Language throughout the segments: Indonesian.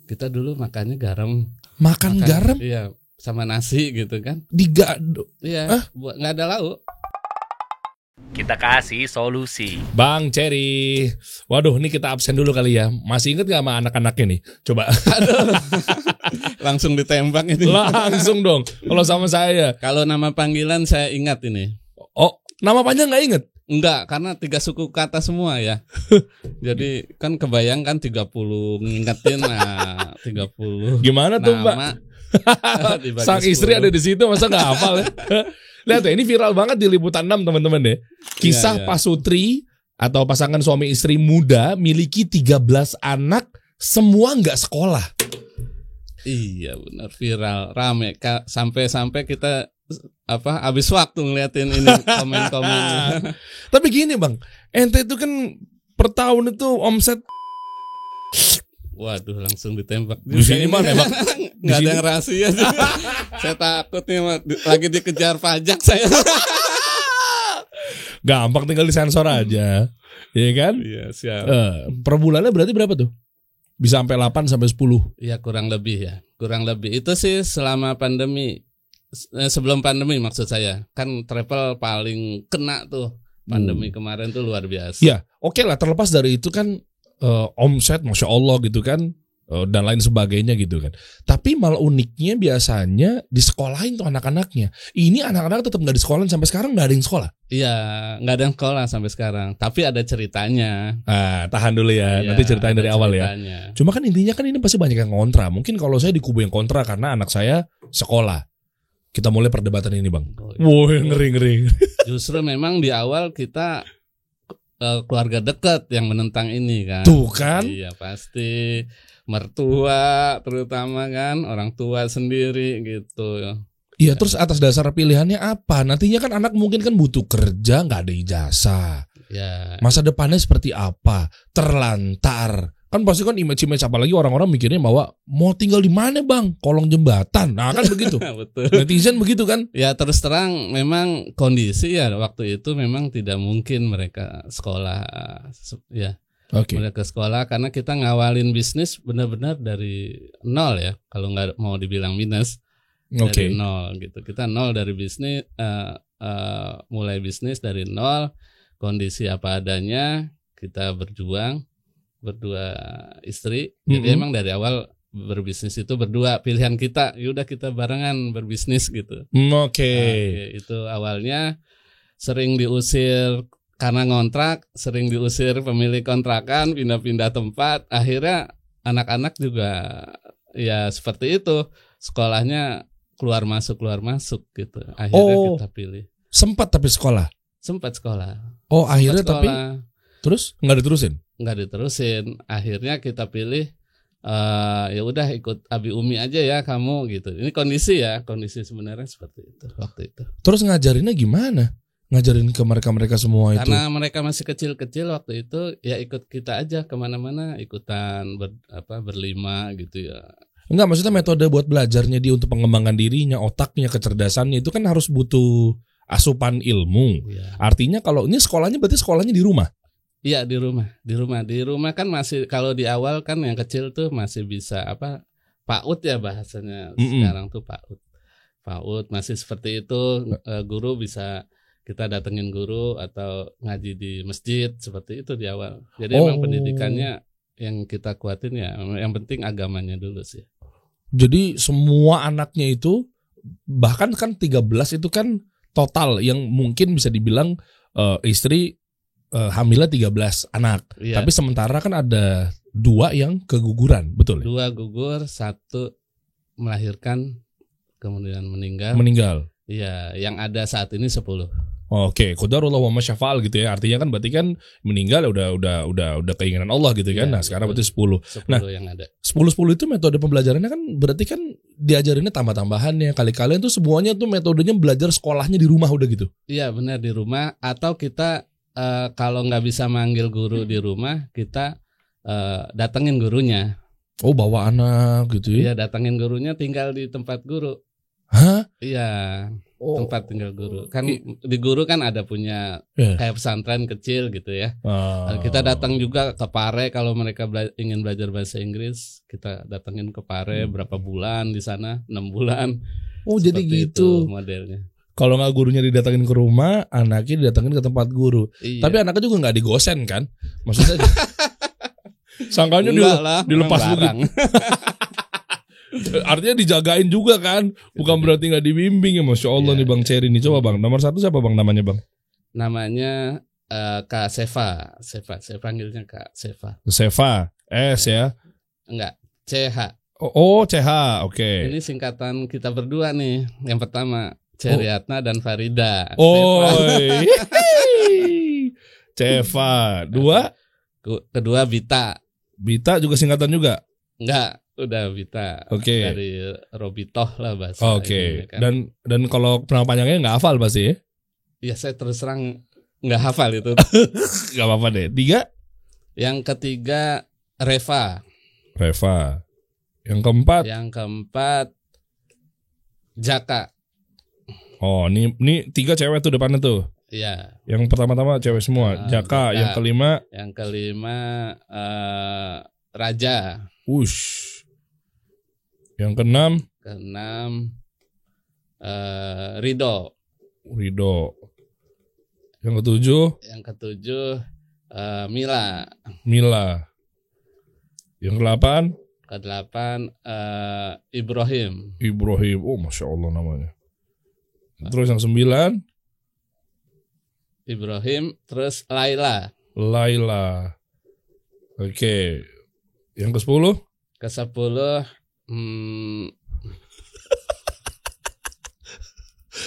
Kita dulu makannya garam. Makan garam? Iya, sama nasi gitu kan. Digado? Iya, nggak ada lauk. Kita kasih solusi. Bang Cherry, waduh ini kita absen dulu kali ya. Masih inget gak sama anak-anaknya nih? Coba. Aduh, langsung ditembak ini. Langsung dong, kalau sama saya. Kalau nama panggilan saya ingat ini. Oh, nama panjang gak inget? Enggak, karena 3 suku kata semua ya. Jadi kan kebayang kan 30 ngingetin 30. Gimana tuh Mbak? Sang istri 10. Ada di situ masa nggak hafal ya? Lihat ya, ini viral banget di Liputan 6 teman-teman deh. Kisah pasutri atau pasangan suami istri muda miliki 13 anak, semua nggak sekolah. Iya benar, viral, rame sampai kita habis waktu ngeliatin ini komen-komennya. Tapi gini Bang, ente itu kan per tahun itu omset. Waduh, langsung ditembak. Di sini mah nembak. Nggak ada yang rahasia. Saya takut nih lagi dikejar pajak saya. Gampang, tinggal disensor aja. Iya kan? Iya, siap. Per bulannya berarti berapa tuh? Bisa sampai 8 sampai 10. Iya, kurang lebih ya. Kurang lebih. Itu sih selama pandemi. Sebelum pandemi maksud saya. Kan travel paling kena tuh. Pandemi kemarin tuh luar biasa. Ya, oke lah, terlepas dari itu kan omset Masya Allah gitu kan, dan lain sebagainya gitu kan. Tapi malah uniknya biasanya disekolahin tuh anak-anaknya. Ini anak-anak tetap gak disekolahin sampai sekarang, gak ada yang sekolah. Iya, gak ada yang sekolah sampai sekarang. Tapi ada ceritanya. Tahan dulu ya, nanti ceritain dari awal ya. Cuma kan intinya kan ini pasti banyak yang kontra. Mungkin kalau saya di kubu yang kontra karena anak saya sekolah. Kita mulai perdebatan ini Bang. Ngeri. Justru memang di awal kita keluarga dekat yang menentang ini kan. Tuh kan? Iya pasti, mertua terutama kan, orang tua sendiri gitu. Iya, terus atas dasar pilihannya apa? Nantinya kan anak mungkin kan butuh kerja, nggak ada ijazah. Ya. Masa depannya seperti apa? Terlantar. Kan pasti kan image-image, apalagi orang-orang mikirnya bahwa mau tinggal di mana Bang? Kolong jembatan. Nah kan begitu. Betul. Netizen begitu kan? Ya terus terang memang kondisi ya waktu itu memang tidak mungkin mereka sekolah ya. Oke. Mereka sekolah karena kita ngawalin bisnis benar-benar dari nol ya. Kalau nggak mau dibilang minus. Dari nol gitu. Kita nol dari bisnis, mulai bisnis dari nol, kondisi apa adanya, kita berjuang berdua istri. Jadi emang dari awal berbisnis itu berdua, pilihan kita. Yaudah kita barengan berbisnis gitu. Itu awalnya sering diusir karena ngontrak, sering diusir pemilik kontrakan, pindah-pindah tempat. Akhirnya anak-anak juga ya seperti itu. Sekolahnya keluar masuk gitu. Akhirnya kita pilih. Sempat tapi sekolah. Sempat sekolah. Oh, akhirnya tapi terus nggak diterusin? Nggak diterusin. Akhirnya kita pilih ya udah ikut Abi Umi aja ya kamu gitu. Ini kondisi sebenarnya seperti itu waktu itu. Terus ngajarinnya gimana? Ngajarin ke mereka semua itu? Karena mereka masih kecil-kecil waktu itu, ya ikut kita aja kemana-mana, ikutan berlima gitu ya. Enggak, maksudnya metode buat belajarnya dia untuk pengembangan dirinya, otaknya, kecerdasannya itu kan harus butuh asupan ilmu. Ya. Artinya kalau ini sekolahnya berarti sekolahnya di rumah? Iya di rumah kan masih, kalau di awal kan yang kecil tuh masih bisa PAUD ya bahasanya. Sekarang tuh PAUD masih seperti itu. Guru bisa kita datengin guru atau ngaji di masjid seperti itu di awal. Jadi emang pendidikannya yang kita kuatin ya, yang penting agamanya dulu sih. Jadi semua anaknya itu, bahkan kan 13 itu kan total yang mungkin bisa dibilang istri hamilnya 13 anak. Iya. Tapi sementara kan ada 2 yang keguguran, betul ya? 2 gugur, 1 melahirkan kemudian meninggal. Iya, yang ada saat ini 10. Oke, qadarullah wa masyafa'al gitu ya. Artinya kan berarti kan meninggal udah keinginan Allah gitu kan. Nah, sekarang berarti 10. 10 nah, yang ada. 10 itu metode pembelajarannya kan berarti kan diajarinnya tambah-tambahannya. Kali-kalian tuh semuanya tuh metodenya belajar sekolahnya di rumah udah gitu. Iya, benar di rumah, atau kita kalau nggak bisa manggil guru di rumah, kita datengin gurunya. Oh, bawa anak gitu ya? Iya, datengin gurunya, tinggal di tempat guru. Hah? Iya. Tempat tinggal guru. Kan di guru kan ada punya kayak pesantren kecil gitu ya. Kita datang juga ke Pare kalau mereka ingin belajar bahasa Inggris, kita datangin ke Pare berapa bulan di sana, 6 bulan. Oh, jadi gitu modelnya. Kalau nggak gurunya didatangin ke rumah, anaknya didatangin ke tempat guru. Iya. Tapi anaknya juga nggak digosen kan? Maksudnya sangkanya dilepas begitu. Artinya dijagain juga kan, bukan berarti nggak dibimbing ya. Masya Allah nih Bang Cherry nih. Coba Bang, nomor 1 siapa Bang namanya Bang? Namanya Kak Seva. Saya panggilnya Kak Seva. Seva, S ya? Enggak, CH. Oh CH, oke. Ini singkatan kita berdua nih. Yang pertama Ceriatna dan Farida. Oh, Seva. Kedua Bita. Bita juga singkatan juga? Enggak. Udah Bita, dari Robitoh lah bahasa. Kan. Dan kalau nama panjangnya nggak hafal pasti ya? Ya saya terus terang nggak hafal itu. Gak apa-apa deh. 3? Yang ketiga Reva. Yang keempat Jaka. Oh, ini 3 cewek tuh depannya tuh. Iya. Yang pertama-tama cewek semua. Jaka. Yang kelima Raja. Ush. Yang keenam Rido. Yang ketujuh Mila. Yang ke-8 Ibrahim. Oh, Masya Allah namanya. Terus yang 9 Ibrahim. Terus Laila. Oke. Yang ke-10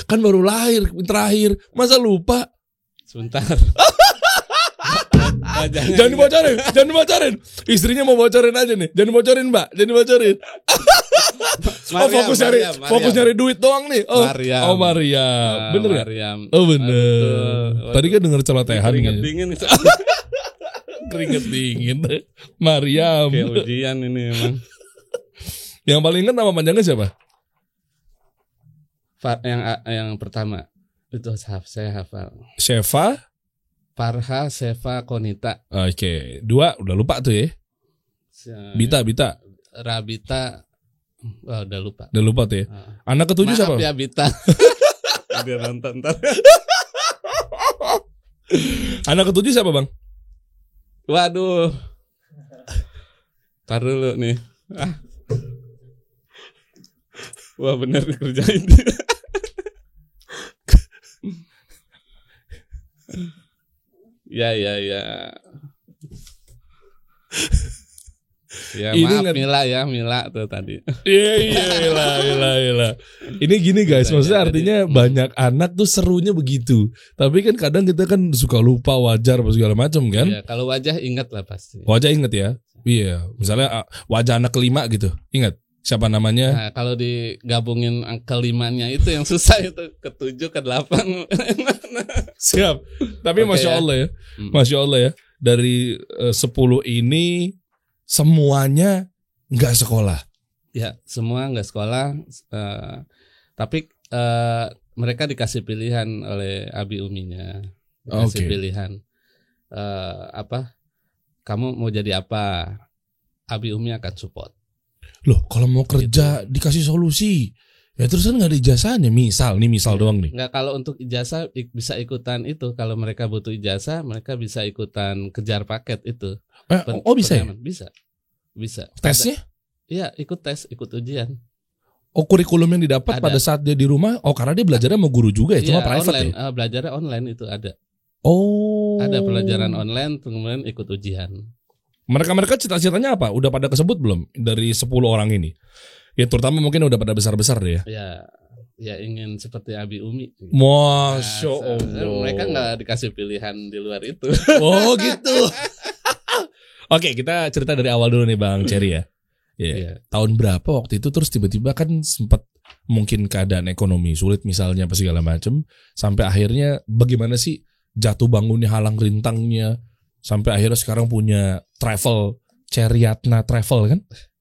kan baru lahir terakhir, masa lupa? Sebentar. Jangan dibocorin. Istrinya mau bocorin aja nih. Jangan bocorin, Mbak. Fokus nyari duit doang nih. Maryam. Bener gak? Oh bener. Tadi kan denger celotehan. Keringet dingin. Maryam. Kayak ujian ini emang. Yang paling ingat nama panjangnya siapa? Yang pertama itu saya hafal. Seva, Farha, Seva, Konita. Oke. 2 udah lupa tuh ya. Bita. Rabita. Udah lupa. Udah lupa tuh ya. Anak ke-7 siapa? Maaf ya Bita. Dia nonton ntar. Anak ke-7 siapa Bang? Waduh. Tar dulu nih. Wah bener dikerjain dia. Ya. Ya maaf Mila tuh tadi. Iya. Ini gini guys, maksudnya artinya banyak anak tuh serunya begitu. Tapi kan kadang kita kan suka lupa wajar apa segala macam kan. Iya, kalau wajah ingat lah pasti. Wajah ingat ya. Iya, misalnya wajah anak ke-5 gitu. Ingat siapa namanya? Nah, kalau digabungin ke-5-nya itu yang susah itu, ke-7, ke-8. Siap. Tapi Masya Allah ya. Masya Allah ya. Dari 10 ini semuanya nggak sekolah. Ya, semua nggak sekolah. Tapi mereka dikasih pilihan oleh abi uminya. Dikasih pilihan. Kamu mau jadi apa? Abi umi akan support. Loh, kalau mau kerja gitu. Dikasih solusi. Ya terus kan nggak ada ijazahnya. Misal doang nih. Nggak, kalau untuk ijazah bisa ikutan itu. Kalau mereka butuh ijazah, mereka bisa ikutan kejar paket itu. Bisa ya? Bisa. Tesnya? Iya, ikut tes, ikut ujian. Oh, kurikulum yang didapat pada saat dia di rumah. Oh, karena dia belajarnya sama guru juga ya, cuma private online, ya? Belajarnya online itu ada. Oh. Ada pelajaran online, kemudian ikut ujian. Mereka cita-citanya apa? Udah pada kesebut belum dari 10 orang ini? Ya terutama mungkin udah pada besar-besar deh ya. Ya ingin seperti Abi Umi. Masya Allah. Mereka nggak dikasih pilihan di luar itu. Oh gitu. Oke, kita cerita dari awal dulu nih Bang Cherry ya. Yeah. Tahun berapa waktu itu terus tiba-tiba kan sempat mungkin keadaan ekonomi sulit misalnya apa segala macam, sampai akhirnya bagaimana sih jatuh bangunnya, halang rintangnya, sampai akhirnya sekarang punya travel, Ceriatna Travel kan?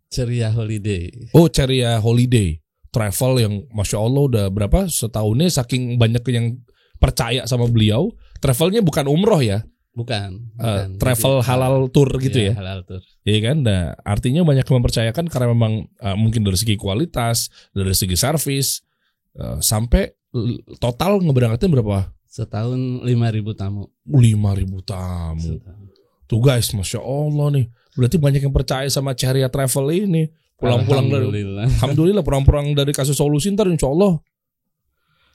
Ceria Holiday. Oh, Ceria Holiday. travel yang Masya Allah udah berapa setahunnya saking banyak yang percaya sama beliau. Travelnya bukan umroh ya. Bukan. Travel jadi, halal tour gitu ya. Halal tour. Iya kan? Nah, artinya banyak yang mempercayakan karena memang mungkin dari segi kualitas, dari segi servis, sampai total ngeberangkatin berapa? Setahun 5.000 tamu. 5.000 tamu. Tuh guys, Masya Allah nih. Berarti banyak yang percaya sama Ceria Travel ini. Pulang-pulang Alhamdulillah pulang-pulang dari kasus solusi ntar insya Allah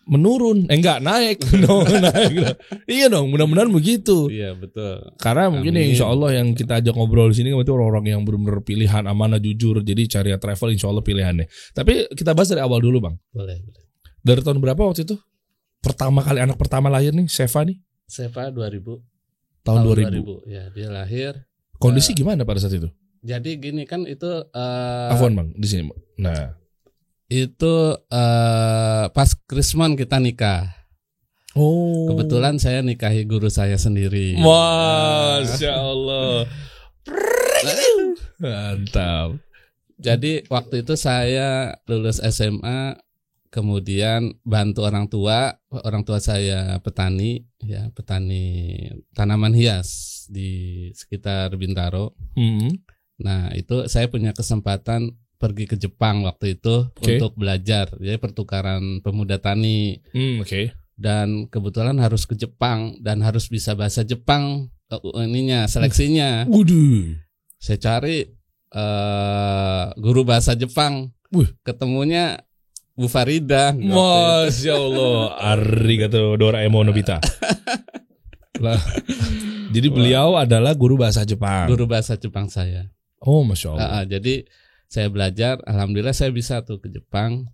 menurun. Enggak naik. Naik. Iya dong, mudah-mudahan begitu. Iya betul. Karena mungkin ya insya Allah yang kita ajak ngobrol di sini itu orang-orang yang benar-benar pilihan, amanah, jujur. Jadi Ceria Travel insya Allah pilihannya. Tapi kita bahas dari awal dulu Bang. Boleh. Dari tahun berapa waktu itu? Pertama kali anak pertama lahir nih, Seva nih? Seva 2000. Tahun 2000. Ya, dia lahir. Kondisi gimana pada saat itu? Jadi gini kan itu Afwan Bang, di sini. Nah, itu pas Krismon kita nikah. Oh. Kebetulan saya nikahi guru saya sendiri. Masya Allah. Mantap. Jadi waktu itu saya lulus SMA, kemudian bantu orang tua saya petani tanaman hias di sekitar Bintaro. Nah itu saya punya kesempatan pergi ke Jepang waktu itu untuk belajar, jadi pertukaran pemuda tani. Dan kebetulan harus ke Jepang dan harus bisa bahasa Jepang seleksinya. Saya cari guru bahasa Jepang, ketemunya Bu Farida. Masya Allah. Arigato Doraemon Nobita. Jadi beliau adalah guru bahasa Jepang. Guru bahasa Jepang saya. Oh Masya Allah. Jadi saya belajar, alhamdulillah saya bisa tuh ke Jepang.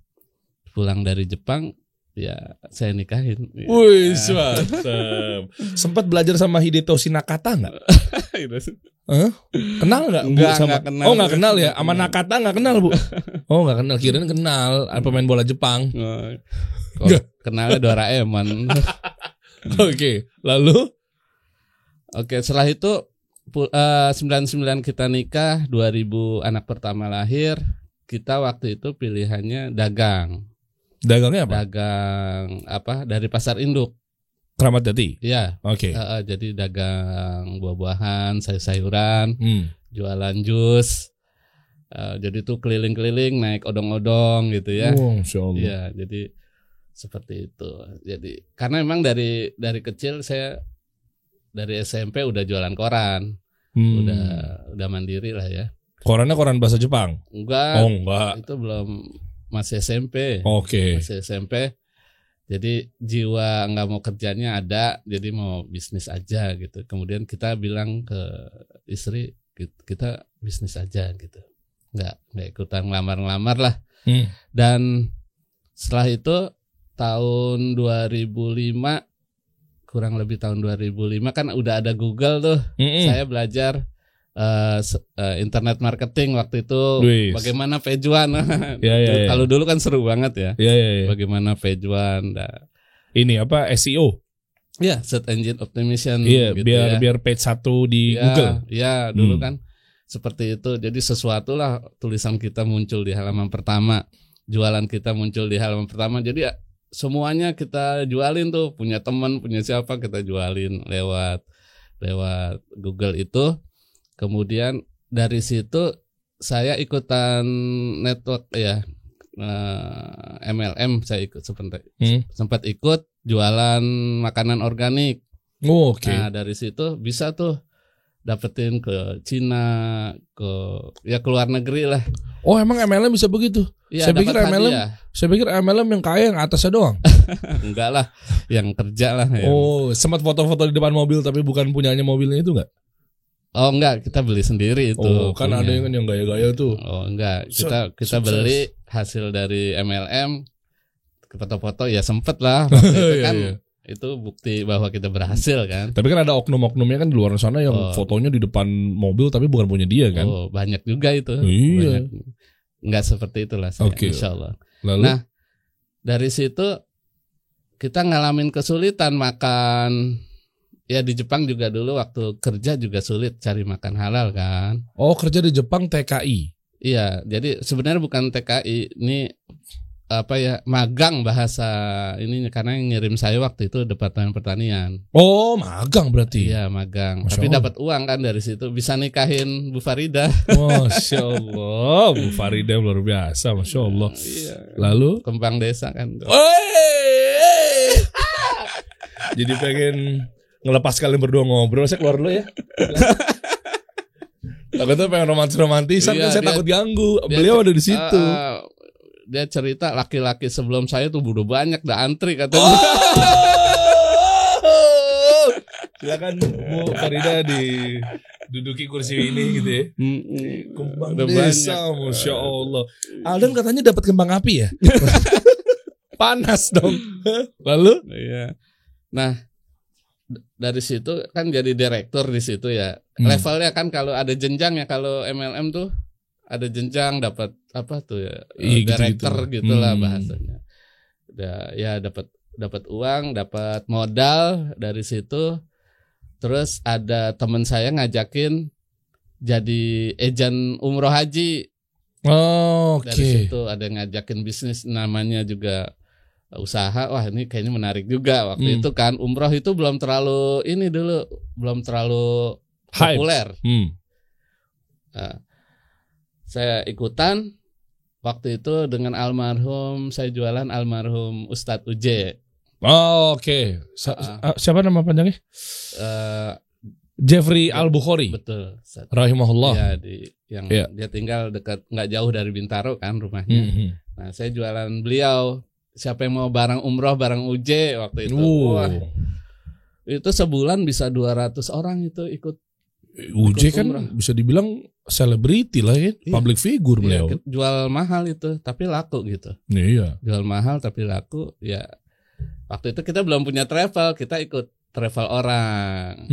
Pulang dari Jepang, ya saya nikahin. Wih, mantap. Sempat belajar sama Hidetoshi Nakata nggak? Kenal nggak? Enggak kenal. Oh nggak kenal ya? Sama Nakata nggak kenal Bu? Oh nggak kenal. Kirain kenal. Pemain bola Jepang. Kenalnya Doraemon. Oke. Lalu? Oke, setelah itu 99 kita nikah, 2000 anak pertama lahir. Kita waktu itu pilihannya dagang. Dagangnya apa? Dagang dari pasar induk. Kramat Jati. Iya. Oke. Jadi dagang buah-buahan, sayur-sayuran, jualan jus. Jadi tuh keliling-keliling naik odong-odong gitu ya. Masya Allah. Iya, jadi seperti itu. Jadi karena memang dari kecil saya dari SMP udah jualan koran. Udah mandiri lah ya. Korannya koran bahasa Jepang? Enggak. Oh, enggak. Itu belum, masih SMP. Oke. Masih SMP. Jadi jiwa nggak mau kerjanya ada, jadi mau bisnis aja gitu. Kemudian kita bilang ke istri, kita bisnis aja gitu. Nggak ikutan ngelamar-ngelamar lah. Dan setelah itu tahun 2005, kurang lebih tahun 2005 kan udah ada Google tuh. Saya belajar internet marketing waktu itu. Bagaimana page one. Kalau dulu kan seru banget ya. Bagaimana page one. Ini apa SEO? Iya, search engine optimization. Iya, gitu biar page 1 di Google. Iya, dulu kan seperti itu. Jadi sesuatu lah, tulisan kita muncul di halaman pertama, jualan kita muncul di halaman pertama. Jadi semuanya kita jualin tuh, punya teman, punya siapa kita jualin lewat Google itu. Kemudian dari situ saya ikutan network ya, MLM saya ikut sempat ikut jualan makanan organik. Nah dari situ bisa tuh dapetin ke Cina, ke luar negeri lah. Oh emang MLM bisa begitu? Ya, saya pikir MLM yang kaya yang atasnya doang. Enggak lah, yang kerja lah. Oh, sempat foto-foto di depan mobil tapi bukan punyanya mobilnya itu enggak? Oh enggak, kita beli sendiri itu. Oh, kan ada yang gaya-gaya tuh. Oh enggak, kita beli hasil dari MLM, foto-foto ya sempet lah. Itu kan itu bukti bahwa kita berhasil kan. Tapi kan ada oknum-oknumnya kan di luar sana yang fotonya di depan mobil tapi bukan punya dia kan. Oh banyak juga itu. Iya. Enggak seperti itulah saya, insya Allah. Lalu? Nah dari situ kita ngalamin kesulitan makan. Ya di Jepang juga dulu waktu kerja juga sulit cari makan halal kan. Oh kerja di Jepang TKI? Iya, jadi sebenarnya bukan TKI, ini magang bahasa ininya, karena yang ngirim saya waktu itu Departemen Pertanian. Oh, magang berarti. Iya, magang. Masya Tapi Allah. dapat uang kan dari situ, bisa nikahin Bu Farida. Masya Allah, Bu Farida luar biasa, Masya Allah. Iya. Lalu Kembang desa kan. jadi pengen ngelepas kalian berdua ngobrol, saya keluar dulu ya. Takutnya pengen romantis-romantisan, Iya, kan saya dia- takut ganggu. Beliau ada di situ. Dia cerita laki-laki sebelum saya tuh udah banyak, udah antri katanya. Silakan Bu Farida diduduki kursi ini gitu ya. Kembang Udah desa, banyak. Masya Allah. Aldan katanya dapat kembang api ya. Panas dong. Lalu? Iya. Nah, dari situ kan jadi direktur di situ ya. Levelnya kan kalau ada jenjang ya, kalau MLM tuh ada jenjang, dapat apa tuh ya, Iya, director gitu-gitu. gitulah bahasanya. Ya dapat uang, dapat modal dari situ. Terus ada teman saya ngajakin jadi agen umroh haji. Oh, Dari situ ada yang ngajakin bisnis, namanya juga usaha. Wah, ini kayaknya menarik juga. Waktu itu kan umroh itu belum terlalu belum terlalu Hype. populer. Hmm. Nah, saya ikutan waktu itu dengan almarhum, saya jualan almarhum Ustadz Uje. Oh, oke. Siapa nama panjangnya? Eh, Jeffrey Al-Bukhari. betul. Ustadz. Rahimahullah. Ya, Iya. dia tinggal dekat, nggak jauh dari Bintaro kan rumahnya. Mhm. Nah, saya jualan beliau. Siapa yang mau barang umroh, barang Uje waktu itu. Wah, itu sebulan bisa 200 orang itu ikut. Uje kan umrah. bisa dibilang selebriti lah ya, Iya. public figure beliau. Iya, jual mahal itu, tapi laku gitu. Iya. Jual mahal tapi laku. Ya, waktu itu kita belum punya travel, kita ikut travel orang.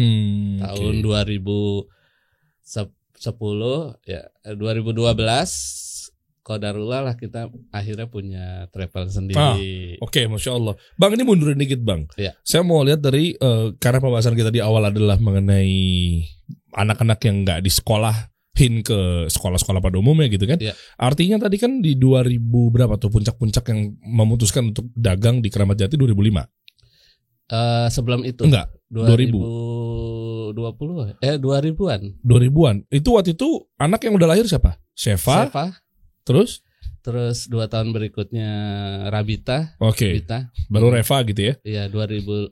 Tahun 2010 ya, 2012 qadarullah lah kita akhirnya punya travel sendiri. Oke, Masya Allah. Bang, ini mundurin dikit Bang. Iya. Saya mau lihat dari, karena pembahasan kita di awal adalah mengenai anak-anak yang nggak disekolahin ke sekolah-sekolah pada umumnya gitu kan. Iya. Artinya tadi kan di 2000 berapa tuh puncak-puncak yang memutuskan untuk dagang di Keramat Jati 2005? Sebelum itu Enggak, 2020 2000-an. 2000-an. Itu waktu itu anak yang udah lahir siapa? Seva. Terus 2 tahun berikutnya Rabita. oke. Rabita. Baru Reva gitu ya. Iya, 2005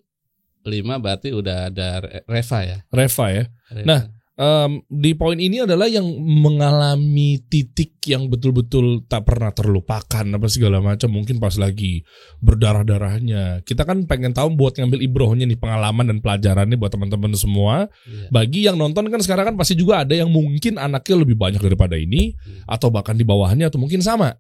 berarti udah ada Reva ya. Reva ya. Reva. Nah, di poin ini adalah yang mengalami titik yang betul-betul tak pernah terlupakan apa segala macam, mungkin pas lagi berdarah-darahnya. Kita kan pengen tahu buat ngambil ibrohnya nih, pengalaman dan pelajarannya buat teman-teman semua. Iya. Bagi yang nonton kan sekarang kan pasti juga ada yang mungkin anaknya lebih banyak daripada ini, atau bahkan di bawahnya atau mungkin sama.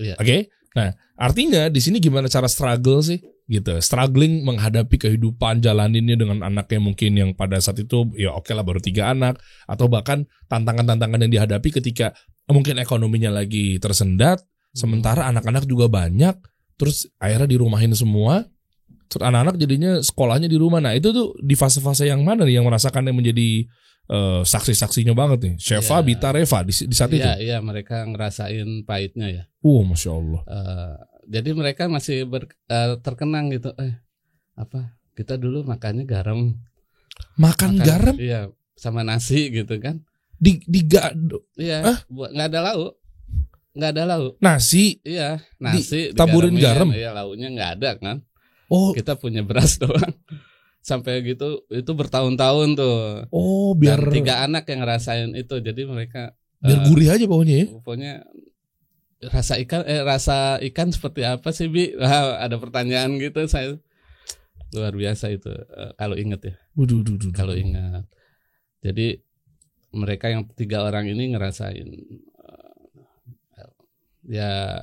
Iya. Oke? Nah, artinya di sini gimana cara struggle sih? Gitu, struggling menghadapi kehidupan, jalaninnya dengan anaknya mungkin yang pada saat itu ya oke lah baru 3 anak, atau bahkan tantangan-tantangan yang dihadapi ketika mungkin ekonominya lagi tersendat, sementara anak-anak juga banyak, terus akhirnya dirumahin semua, terus anak-anak jadinya sekolahnya di rumah. Nah itu tuh di fase-fase yang mana nih yang merasakan yang menjadi saksi-saksinya banget nih, Sheva, Iya. Bita, Reva di saat itu. Iya, mereka ngerasain pahitnya ya. Masya Allah. Jadi mereka masih terkenang gitu. Kita dulu makannya garam. Makan garam Iya, sama nasi gitu kan. Hah? Iya, nggak ada lauk. Nggak ada lauk. Nasi. Iya, nasi Taburin garam. Iya, lauknya nggak ada kan. Oh, Kita punya beras doang. Sampai gitu itu bertahun-tahun tuh. biar Dan 3 anak yang ngerasain itu. Jadi mereka biar gurih aja pokoknya ya. pokoknya rasa ikan seperti apa sih, Bi? Wah, ada pertanyaan gitu, saya luar biasa itu kalau inget ya. Kalau ingat. Jadi mereka yang 3 orang ini ngerasain ya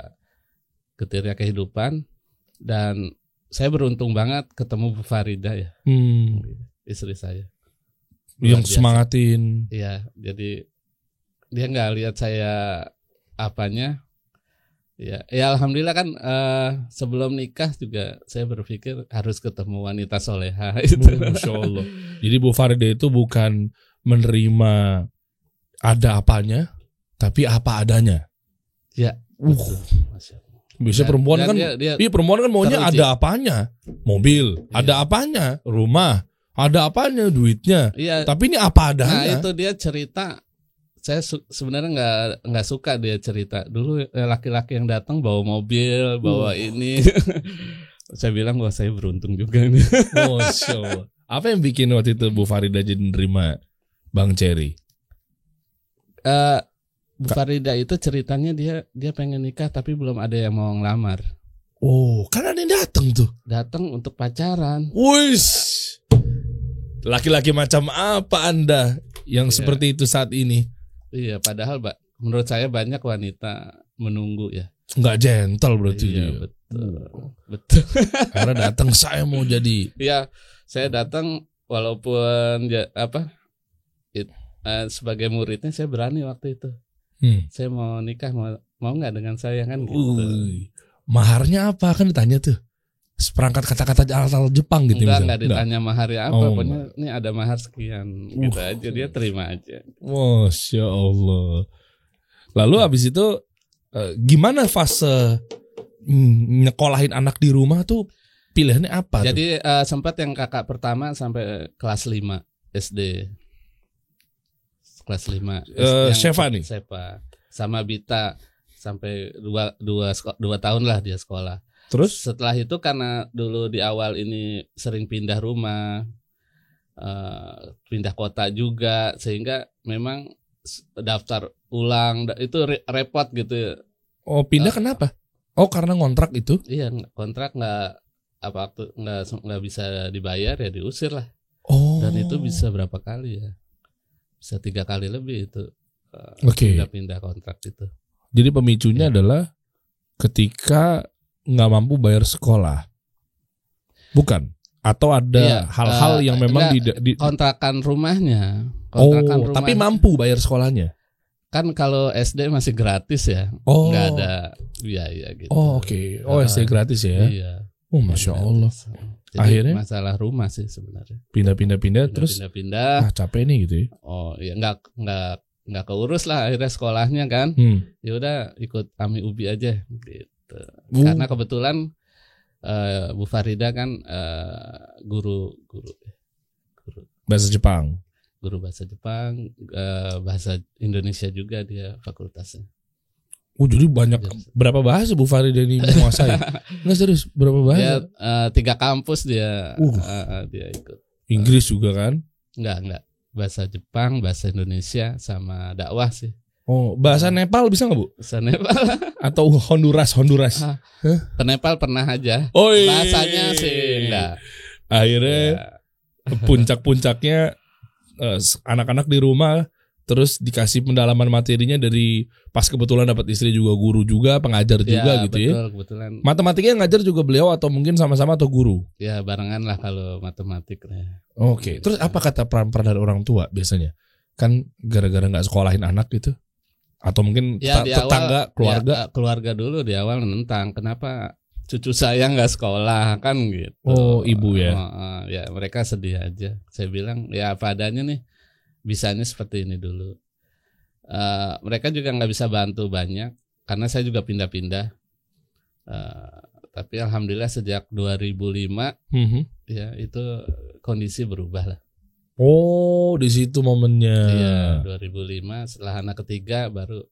getirnya kehidupan, dan saya beruntung banget ketemu Bu Farida ya, istri saya. Yang Luar biasa. semangatin. Iya, jadi dia nggak lihat saya apanya. Ya alhamdulillah kan, sebelum nikah juga saya berpikir harus ketemu wanita soleha itu. Masya Allah. Jadi Bu Farida itu bukan menerima ada apanya, tapi apa adanya. Ya, betul. Masya Allah. Biasanya perempuan kan, perempuan kan maunya teruji. Ada apanya, mobil, ada apanya, rumah, ada apanya, duitnya. Tapi ini apa adanya. Nah itu dia cerita. Saya sebenarnya nggak suka dia cerita. Dulu laki-laki yang datang bawa mobil, bawa ini. Saya bilang wah saya beruntung juga nih. Apa yang bikin waktu itu Bu Farida jadi nerima Bang Cherry? Bu Farida itu ceritanya dia pengen nikah tapi belum ada yang mau ngelamar. Kan ada yang datang tuh. Datang untuk pacaran. Laki-laki macam apa Anda yang seperti itu saat ini? Iya, padahal menurut saya banyak wanita menunggu ya. Nggak gentle berarti dia. Betul. Karena datang saya mau jadi. Iya, saya datang walaupun sebagai muridnya saya berani waktu itu. Saya mau nikah, mau nggak dengan saya kan gitu. Maharnya apa kan ditanya tuh. Seperangkat kata-kata asal Jepang gitu. Enggak ditanya maharnya apa. Pokoknya ini ada mahar sekian gitu aja, dia terima aja. Masya Allah. Lalu abis itu gimana fase nyekolahin anak di rumah tuh pilihannya apa? Jadi sempat yang kakak pertama sampai kelas 5 SD. Kelas 5 Shefa nih. Shefa sama Bita sampai 2 tahun lah dia sekolah. Terus setelah itu karena dulu di awal ini sering pindah rumah, pindah kota juga, sehingga memang daftar ulang itu repot gitu. Pindah kenapa? Karena kontrak itu? Iya, kontrak nggak bisa dibayar ya diusir lah. Dan itu bisa berapa kali ya? Bisa 3 kali lebih itu. Pindah kontrak itu. Jadi pemicunya adalah ketika nggak mampu bayar sekolah, bukan? Atau ada hal-hal yang memang di kontrakan rumahnya. Tapi mampu bayar sekolahnya. Kan kalau SD masih gratis ya, nggak ada biaya gitu. SD gratis ya. Iya. Masya Allah. Jadi akhirnya masalah rumah sih sebenarnya. Pindah terus. Capek nih gitu ya. Nggak keurus lah akhirnya sekolahnya kan. Ya udah ikut Ami Ubi aja gitu. Karena kebetulan Bu Farida kan guru bahasa Jepang. Guru bahasa Jepang, bahasa Indonesia juga dia fakultasnya. Jadi berapa bahasa Bu Farida ini menguasai? Nggak serius, berapa bahasa? Dia 3 kampus dia ikut. Inggris juga kan? Enggak. Bahasa Jepang, bahasa Indonesia, sama dakwah sih. Bahasa Nepal bisa nggak Bu? Bahasa Nepal atau Honduras? Ke Nepal pernah aja. Bahasanya sih enggak. Akhirnya puncak-puncaknya anak-anak di rumah. Terus dikasih pendalaman materinya dari pas kebetulan dapat istri juga guru juga, pengajar juga gitu ya. Kebetulan. Matematiknya ngajar juga beliau atau mungkin sama-sama atau guru? Ya barengan lah kalau matematik. Terus apa kata peran-peran dari orang tua biasanya? Kan gara-gara nggak sekolahin anak gitu? Atau mungkin tetangga, keluarga? Keluarga dulu di awal menentang. Kenapa cucu saya nggak sekolah kan gitu? Ibu ya? Ya mereka sedih aja. Saya bilang ya apa adanya nih. Bisanya seperti ini dulu. Mereka juga nggak bisa bantu banyak karena saya juga pindah-pindah. Tapi alhamdulillah sejak 2005 ya itu kondisi berubah lah. Di situ momennya. Iya, 2005 setelah anak ketiga baru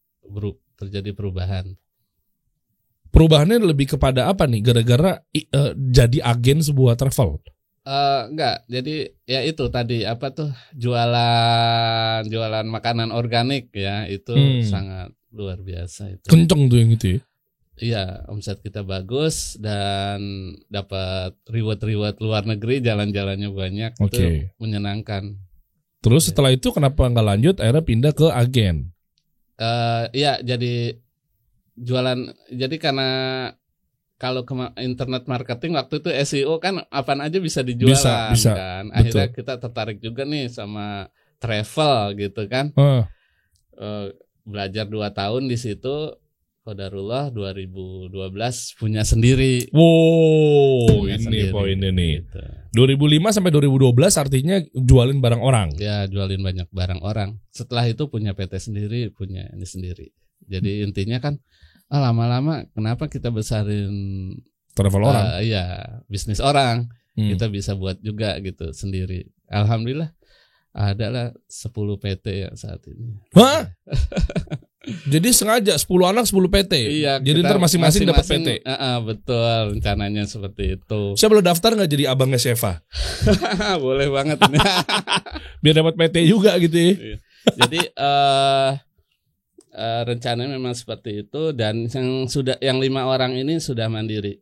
terjadi perubahan. Perubahannya lebih kepada apa nih? Gara-gara jadi agen sebuah travel. Enggak, jadi ya itu tadi jualan makanan organik ya itu sangat luar biasa itu. Kenceng tuh yang itu ya. Iya, omset kita bagus dan dapat reward luar negeri, jalan-jalannya banyak, itu menyenangkan. Terus setelah itu kenapa nggak lanjut? Akhirnya pindah ke agen. Iya, jadi jualan. Jadi karena kalau ke internet marketing waktu itu SEO kan apaan aja bisa dijual bisa, kan. Akhirnya kita tertarik juga nih sama travel gitu kan. Belajar 2 tahun di situ. Qadarullah 2012 punya sendiri. Ini poinnya nih. Gitu. 2005 sampai 2012 artinya jualin barang orang. Ya, jualin banyak barang orang. Setelah itu punya PT sendiri, punya ini sendiri. Jadi intinya kan lama-lama kenapa kita besarin travel orang? Iya, bisnis orang. Kita bisa buat juga gitu sendiri. Alhamdulillah adalah 10 PT ya saat ini. Wah. Jadi sengaja 10 anak 10 PT. Iya. Jadi ntar masing-masing dapat PT. Betul, rencananya seperti itu. Saya boleh daftar nggak jadi abangnya Sheva? Boleh banget. Biar dapat PT juga gitu ya. Jadi rencananya memang seperti itu, dan yang 5 orang ini sudah mandiri.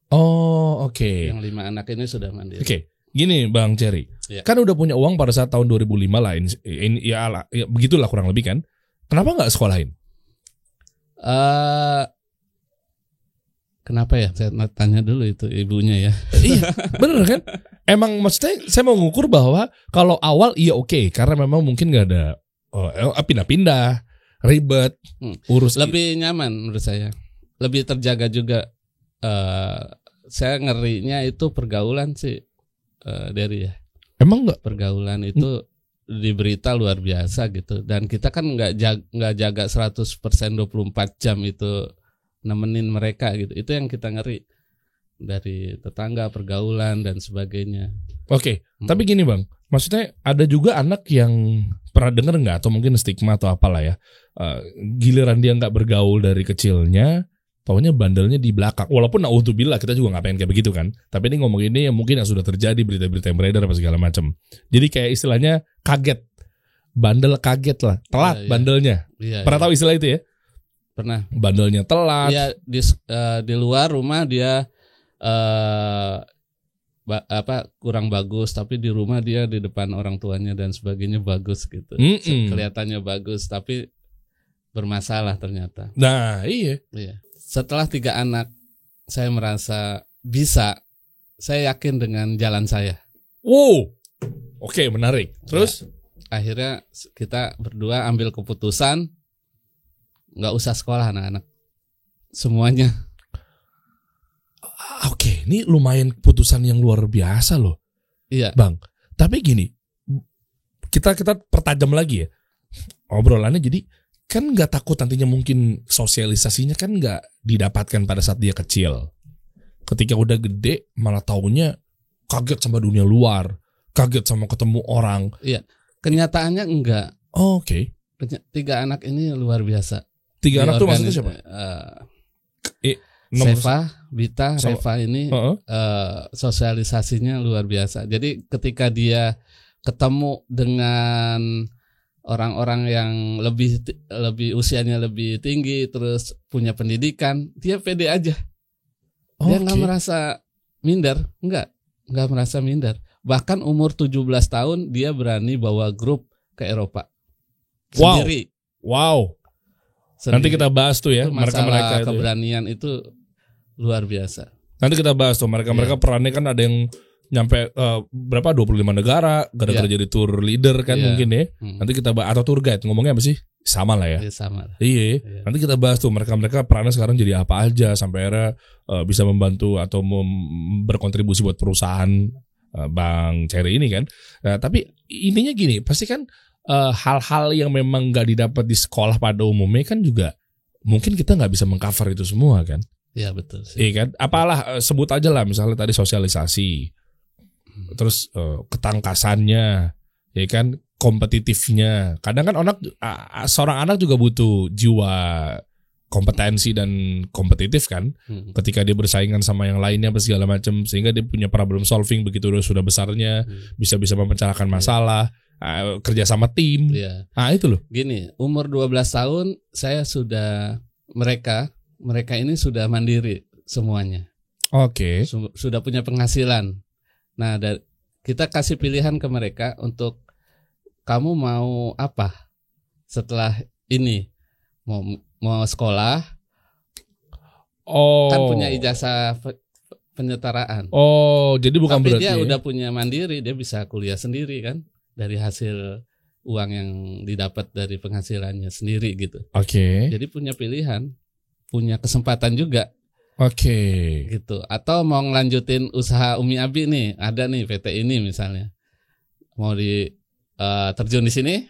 Oh, oke. Yang 5 anak ini sudah mandiri. Oke. Gini Bang Cherry. Ya. Kan udah punya uang pada saat tahun 2005 lah. Ini ya begitulah kurang lebih kan. Kenapa nggak sekolahin? Kenapa ya? Saya tanya dulu itu ibunya ya. Iya, bener kan? Emang maksudnya saya mau ngukur bahwa kalau awal iya oke, karena memang mungkin nggak ada pindah-pindah, ribet, urus. Lebih nyaman menurut saya. Lebih terjaga juga. Saya ngerinya itu pergaulan sih, dari ya. Emang nggak? Pergaulan itu di berita luar biasa gitu, dan kita kan nggak jaga 100% 24 jam itu nemenin mereka gitu. Itu yang kita ngeri dari tetangga, pergaulan dan sebagainya. Oke. Tapi gini Bang, maksudnya ada juga anak yang pernah dengar nggak, atau mungkin stigma atau apalah ya, giliran dia nggak bergaul dari kecilnya, taunya bandelnya di belakang. Walaupun naudzubillah kita juga nggak pengen kayak begitu kan. Tapi ini ngomong ini yang mungkin yang sudah terjadi, berita-berita yang beredar apa segala macam. Jadi kayak istilahnya kaget, bandel kaget lah, telat bandelnya. Pernah tahu istilah itu ya? Pernah. Bandelnya telat. Iya, di luar rumah dia kurang bagus, tapi di rumah dia di depan orang tuanya dan sebagainya bagus gitu. Kelihatannya bagus tapi bermasalah ternyata. Nah, iya. Setelah 3 anak, saya merasa bisa. Saya yakin dengan jalan saya. Wow. Oke, menarik. Terus? Akhirnya kita berdua ambil keputusan nggak usah sekolah anak-anak. Semuanya. Oke, ini lumayan keputusan yang luar biasa loh. Iya. Bang, tapi gini, kita pertajam lagi ya obrolannya. Jadi kan nggak takut nantinya mungkin sosialisasinya kan nggak didapatkan pada saat dia kecil. Ketika udah gede malah taunya kaget sama dunia luar, kaget sama ketemu orang. Iya, kenyataannya enggak. Oke. 3 anak ini luar biasa. 3 anak tuh maksudnya siapa? Sheva, Bita, Reva ini sosialisasinya luar biasa. Jadi ketika dia ketemu dengan orang-orang yang lebih usianya lebih tinggi, terus punya pendidikan, dia pede aja. Dia nggak merasa minder, nggak merasa minder. Bahkan umur 17 tahun dia berani bawa grup ke Eropa sendiri. Wow. Sendiri. Nanti kita bahas tuh ya, mereka keberanian itu luar biasa. Nanti kita bahas tuh mereka perannya kan ada yang nyampe 25 negara, gara-gara jadi tour leader kan mungkin ya. Nanti kita bahas, atau tour guide, ngomongnya apa sih? Sama lah ya. Sama. Iya. Nanti kita bahas tuh mereka perannya sekarang jadi apa aja sampai akhirnya bisa membantu atau berkontribusi buat perusahaan Bang Cherry ini kan. Tapi intinya gini, pasti kan hal-hal yang memang nggak didapat di sekolah pada umumnya kan juga mungkin kita nggak bisa mengcover itu semua kan. Iya betul sih. Iya kan. Apalah sebut aja lah misalnya tadi sosialisasi. Terus ketangkasannya, ya kan, kompetitifnya. Kadang kan seorang anak juga butuh jiwa kompetensi dan kompetitif kan. Ketika dia bersaingan sama yang lainnya apa segala macam, sehingga dia punya problem solving begitu sudah besarnya, bisa memecahkan masalah, kerja sama tim. Nah itu loh. Gini, umur 12 tahun saya sudah mereka ini sudah mandiri semuanya. Oke. Sudah punya penghasilan. Nah, kita kasih pilihan ke mereka untuk kamu mau apa setelah ini, mau sekolah, kan punya ijazah penyetaraan. Jadi bukan tapi berarti dia udah punya mandiri, dia bisa kuliah sendiri kan dari hasil uang yang didapat dari penghasilannya sendiri gitu. Oke. Jadi punya pilihan, punya kesempatan juga. Oke. Gitu. Atau mau ngelanjutin usaha Umi Abi nih, ada nih PT ini misalnya. Mau terjun di sini,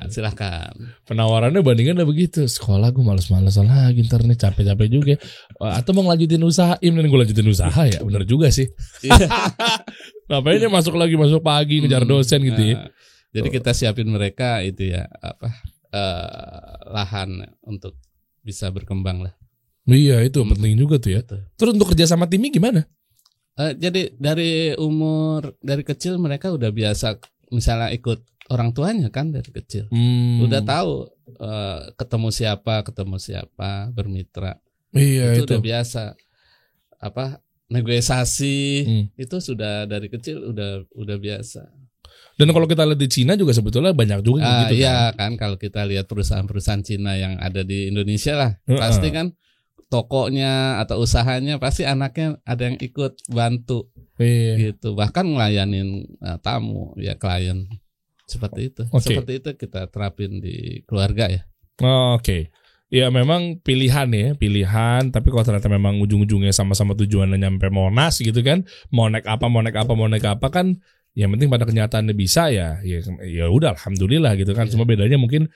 silahkan. Penawarannya bandingannya begitu. Sekolah gue males-malesan lagi ntar nih, capek-capek juga. Atau mau ngelanjutin usaha, gue lanjutin usaha ya. Bener juga sih. Ngapain dia masuk pagi ngejar dosen gitu ya. Jadi kita siapin mereka itu ya lahan untuk bisa berkembang lah. Iya itu penting juga tuh ya. Terus untuk kerja sama timnya gimana? Jadi dari kecil mereka udah biasa, misalnya ikut orang tuanya kan dari kecil, udah tahu ketemu siapa bermitra. Iya itu udah biasa. Negosiasi itu sudah dari kecil udah biasa. Dan kalau kita lihat di Cina juga sebetulnya banyak juga gitu iya kan kalau kita lihat perusahaan-perusahaan Cina yang ada di Indonesia lah, pasti kan tokonya atau usahanya pasti anaknya ada yang ikut bantu, gitu, bahkan ngelayanin tamu ya, klien, seperti itu. Seperti itu kita terapin di keluarga ya. Oke. Ya memang pilihan, tapi kalau ternyata memang ujung-ujungnya sama-sama tujuannya nyampe Monas gitu kan, mau naik apa kan, yang penting pada kenyataannya bisa ya udah alhamdulillah gitu kan. Cuma bedanya mungkin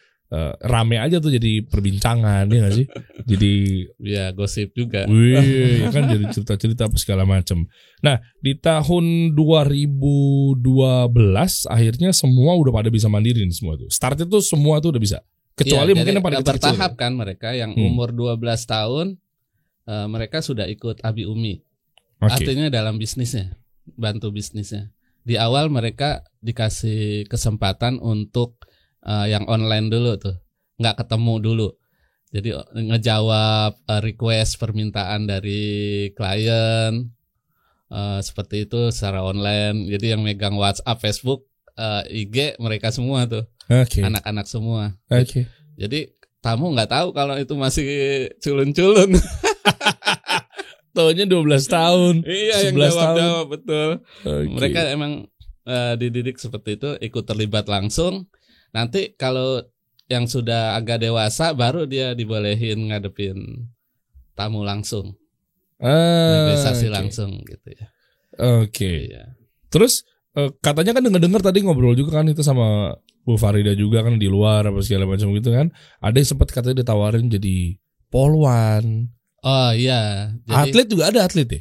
rame aja tuh jadi perbincangan ya nggak sih, jadi ya gosip juga. Wih, kan jadi cerita-cerita apa segala macam. Nah di tahun 2012 akhirnya semua udah pada bisa mandiri nih semua tuh. Start itu semua tuh udah bisa. Kecuali mungkin yang pada bertahap kan mereka yang umur 12 tahun mereka sudah ikut Abi Umi. Artinya dalam bisnisnya, bantu bisnisnya. Di awal mereka dikasih kesempatan untuk yang online dulu tuh, nggak ketemu dulu. Jadi ngejawab request permintaan dari klien seperti itu secara online. Jadi yang megang WhatsApp, Facebook, IG mereka semua tuh, anak-anak semua. Jadi tamu nggak tahu kalau itu masih culun-culun. Tahunnya 12 tahun. Iya, yang jawab betul. Mereka emang dididik seperti itu, ikut terlibat langsung. Nanti kalau yang sudah agak dewasa baru dia dibolehin ngadepin tamu langsung, negosiasi langsung gitu ya. Iya. Terus katanya kan dengar tadi ngobrol juga kan itu sama Bu Farida juga kan di luar apa segala macam gitu kan. Ada yang sempat katanya ditawarin jadi polwan. Oh iya. Jadi, atlet juga ada atlet ya?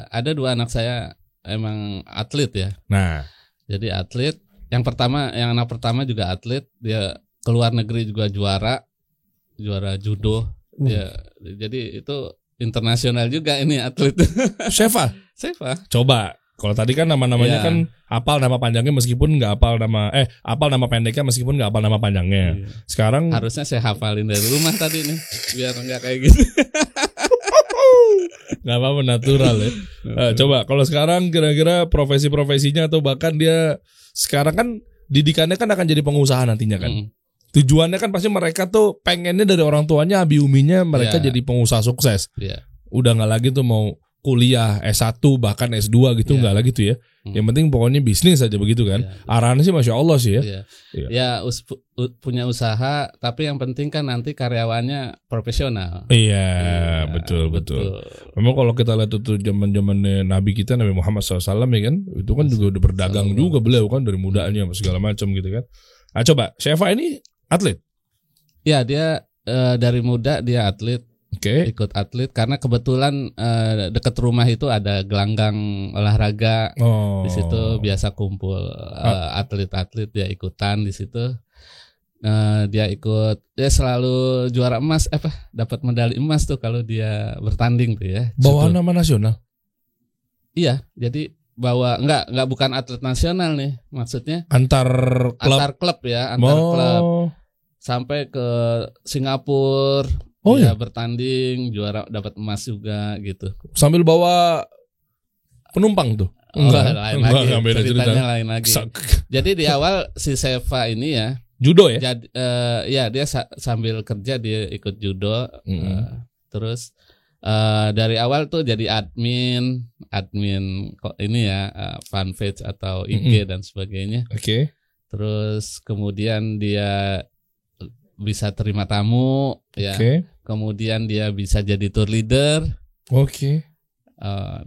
Ada 2 anak saya emang atlet ya. Nah, jadi atlet. Yang anak pertama juga atlet, dia keluar negeri juga juara judo. Ya, jadi itu internasional juga ini atlet. Seva. Coba, kalau tadi kan nama-namanya kan hafal nama panjangnya meskipun nggak hafal nama pendeknya meskipun nggak hafal nama panjangnya. Iya. Sekarang harusnya saya hafalin dari rumah tadi nih, biar nggak kayak gitu. Nggak apa-apa, natural ya. Coba kalau sekarang kira-kira profesi-profesinya atau bahkan dia sekarang kan didikannya kan akan jadi pengusaha nantinya kan. Tujuannya kan pasti mereka tuh pengennya dari orang tuanya Abi Uminya mereka jadi pengusaha sukses. Udah nggak lagi tuh mau kuliah S1 bahkan S2 gitu, nggak lagi tuh ya. Yang penting pokoknya bisnis aja begitu kan. Arahannya sih Masya Allah sih ya. Punya usaha, tapi yang penting kan nanti karyawannya profesional. Iya, betul. Memang kalau kita lihat tuh zaman-zamannya Nabi kita Nabi Muhammad SAW ya kan, itu kan juga udah berdagang juga beliau kan dari mudanya segala macam gitu kan. Nah coba, Seva ini atlet? Ya dia dari muda dia atlet. Ikut atlet karena kebetulan dekat rumah itu ada gelanggang olahraga. Di situ biasa kumpul atlet-atlet, dia ikutan di situ. Dia selalu juara emas, dapat medali emas tuh kalau dia bertanding tuh ya. Bawa nama nasional? Iya, jadi bawa enggak bukan atlet nasional nih, maksudnya antar klub ya, klub sampai ke Singapura. Bertanding juara, dapat emas juga gitu. Sambil bawa penumpang tuh? Ceritanya lain lagi. Jadi di awal si Seva ini ya judo ya? Dia sambil kerja dia ikut judo. Terus dari awal tuh jadi admin kok ini ya, fanpage atau IG dan sebagainya. Terus kemudian dia bisa terima tamu ya. Kemudian dia bisa jadi tour leader.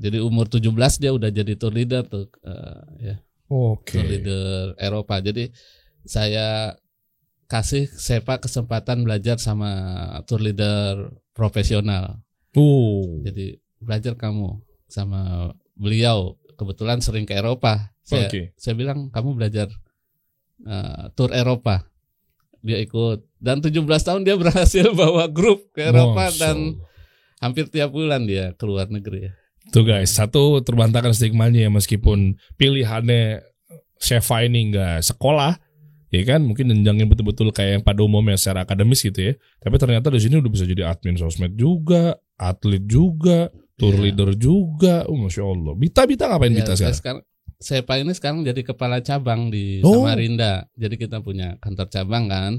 Jadi umur 17 dia udah jadi tour leader tuh ya. Oke. Tour leader Eropa. Jadi saya kasih Seva kesempatan belajar sama tour leader profesional. Jadi belajar kamu sama beliau. Kebetulan sering ke Eropa. Saya bilang kamu belajar tour Eropa. Dia ikut. Dan 17 tahun dia berhasil bawa grup ke Eropa dan hampir tiap bulan dia keluar negeri. Tuh guys, satu terbantahkan stigmanya ya, meskipun pilihannya Seva ini nggak sekolah, ya kan, mungkin jenjangnya betul-betul kayak yang pada umumnya secara akademis gitu ya. Tapi ternyata di sini udah bisa jadi admin sosmed juga, atlet juga, tour leader juga. Masya Allah. Bita ngapain Bita sekarang? Seva ini sekarang jadi kepala cabang di Samarinda. Jadi kita punya kantor cabang kan.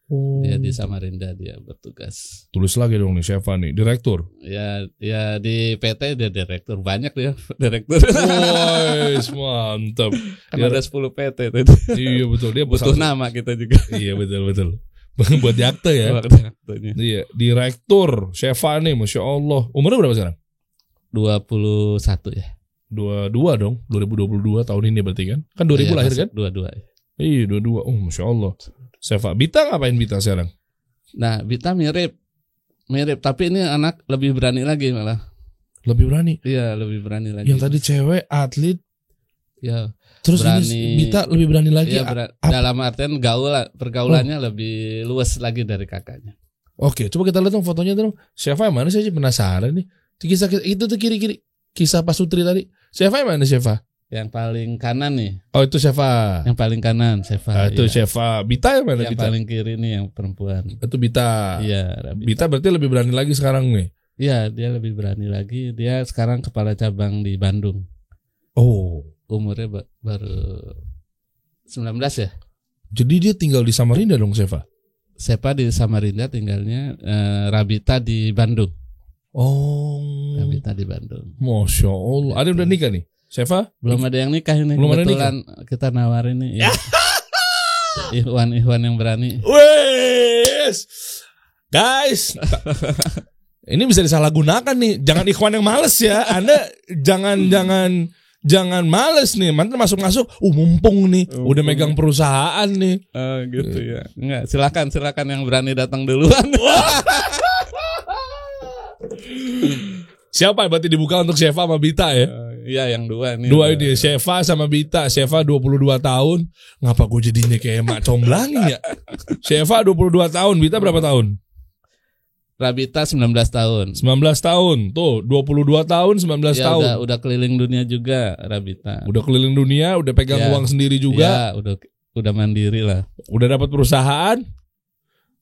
Dia di Samarinda dia bertugas. Tulis lagi dong nih Seva nih, direktur. Ya di PT dia direktur, banyak dia direktur. Wah, mantap. Kan ada 10 PT tadi. Iya betul, dia butuh nama kita juga. Iya betul. Buat di akte ya. Iya, direktur Seva nih, Masya Allah. Umurnya berapa sekarang? 21 ya. 22 dong, 2022 tahun ini berarti kan? Kan 2000 lahir kan? 22. Iya 22. Masya Allah. Seva, Bita ngapain Bita sekarang? Nah, Bita mirip, tapi ini anak lebih berani lagi malah. Lebih berani? Iya, lebih berani lagi. Yang tadi cewek, atlet. Ya. Terus berani, ini Bita lebih berani lagi. Ya, dalam artian pergaulannya lebih luas lagi dari kakaknya. Oke, coba kita lihat dong fotonya dong. Seva yang mana sih? Penasaran nih. Kisah itu tuh kiri-kiri. Kisah Pak Sutri tadi. Seva yang mana Seva? Yang paling kanan nih. Oh itu Seva. Yang paling kanan Seva. Itu Seva. Bita yang mana yang Bita? Paling kiri nih yang perempuan. Itu Bita. Iya. Bita berarti lebih berani lagi sekarang nih. Iya, dia lebih berani lagi. Dia sekarang kepala cabang di Bandung. Oh. Umurnya baru 19 ya. Jadi dia tinggal di Samarinda dong Seva? Seva di Samarinda tinggalnya. Rabita di Bandung. Oh. Rabita di Bandung. Masya Allah. Ada yang udah nikah nih? Seva? Belum ada yang nikah ini. Belum kebetulan kita nawarin nih ya. Ikhwan yang berani. Wes. Guys. Ini bisa disalahgunakan nih. Jangan ikhwan yang males ya. Anda jangan males nih. Mantan masuk. Mumpung nih. Udah megang perusahaan nih. Gitu ya. Enggak, silakan yang berani datang duluan. Siapa berarti dibuka untuk Seva sama Bita ya? Iya yang dua nih. Dua ini Seva sama Bita. Seva 22 tahun. Ngapa gue jadinya kayak Mak Comblangi ya? Seva 22 tahun, Bita berapa tahun? Rabita 19 tahun. 19 tahun. Tuh, 22 tahun, 19 tahun. Udah keliling dunia juga Rabita. Udah keliling dunia, udah pegang uang sendiri juga. Ya, udah mandiri lah. Udah dapat perusahaan.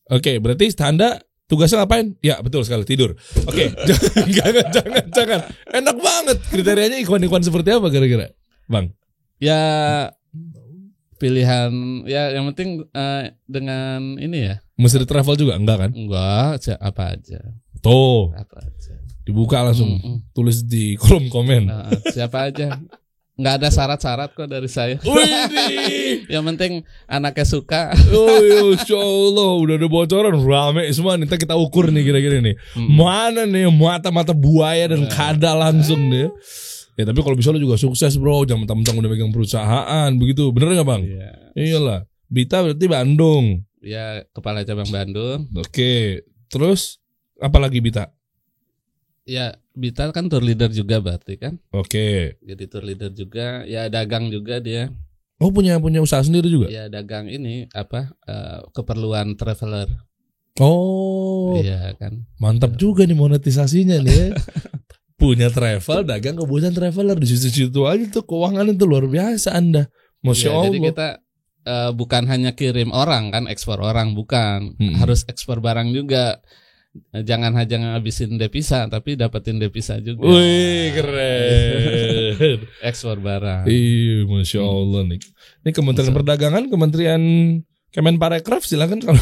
Oke, berarti Tanda tugasnya ngapain? Ya betul sekali, tidur. Oke. Jangan. Enak banget. Kriterianya ikhwan-ikhwan seperti apa kira-kira, Bang? Ya pilihan ya yang penting dengan ini ya. Mesti travel juga enggak kan? Enggak, apa aja. Tuh. Apa aja. Dibuka langsung. Tulis di kolom komen. Siapa aja. Nggak ada syarat-syarat kok dari saya. Yang penting anaknya suka. Insya Allah udah ada bocoran rame semua. Nanti kita ukur nih kira-kira nih. Mana nih mata-mata buaya dan kada langsung nih. Ya tapi kalau bisa lo juga sukses bro. Jangan mentang-mentang udah megang perusahaan begitu. Bener nggak Bang? Iya. Iyalah. Bita berarti Bandung. Ya kepala cabang Bandung. Oke. Terus apalagi Bita? Ya, Bita kan tour leader juga berarti kan? Oke. Jadi tour leader juga, ya dagang juga dia. Oh punya usaha sendiri juga? Ya dagang ini keperluan traveler. Oh. Iya kan. Mantap juga nih monetisasinya nih ya. Punya travel, dagang kebutuhan traveler di situ aja tuh keuangan itu luar biasa Anda. Masya Allah. Jadi kita bukan hanya kirim orang kan, ekspor orang bukan, harus ekspor barang juga. Jangan hanya ngabisin devisa tapi dapetin devisa juga. Wih keren. Ekspor barang. Iya Masya Allah nih. Ini Kementerian Perdagangan, Kementerian Kemenparekraf silakan kalau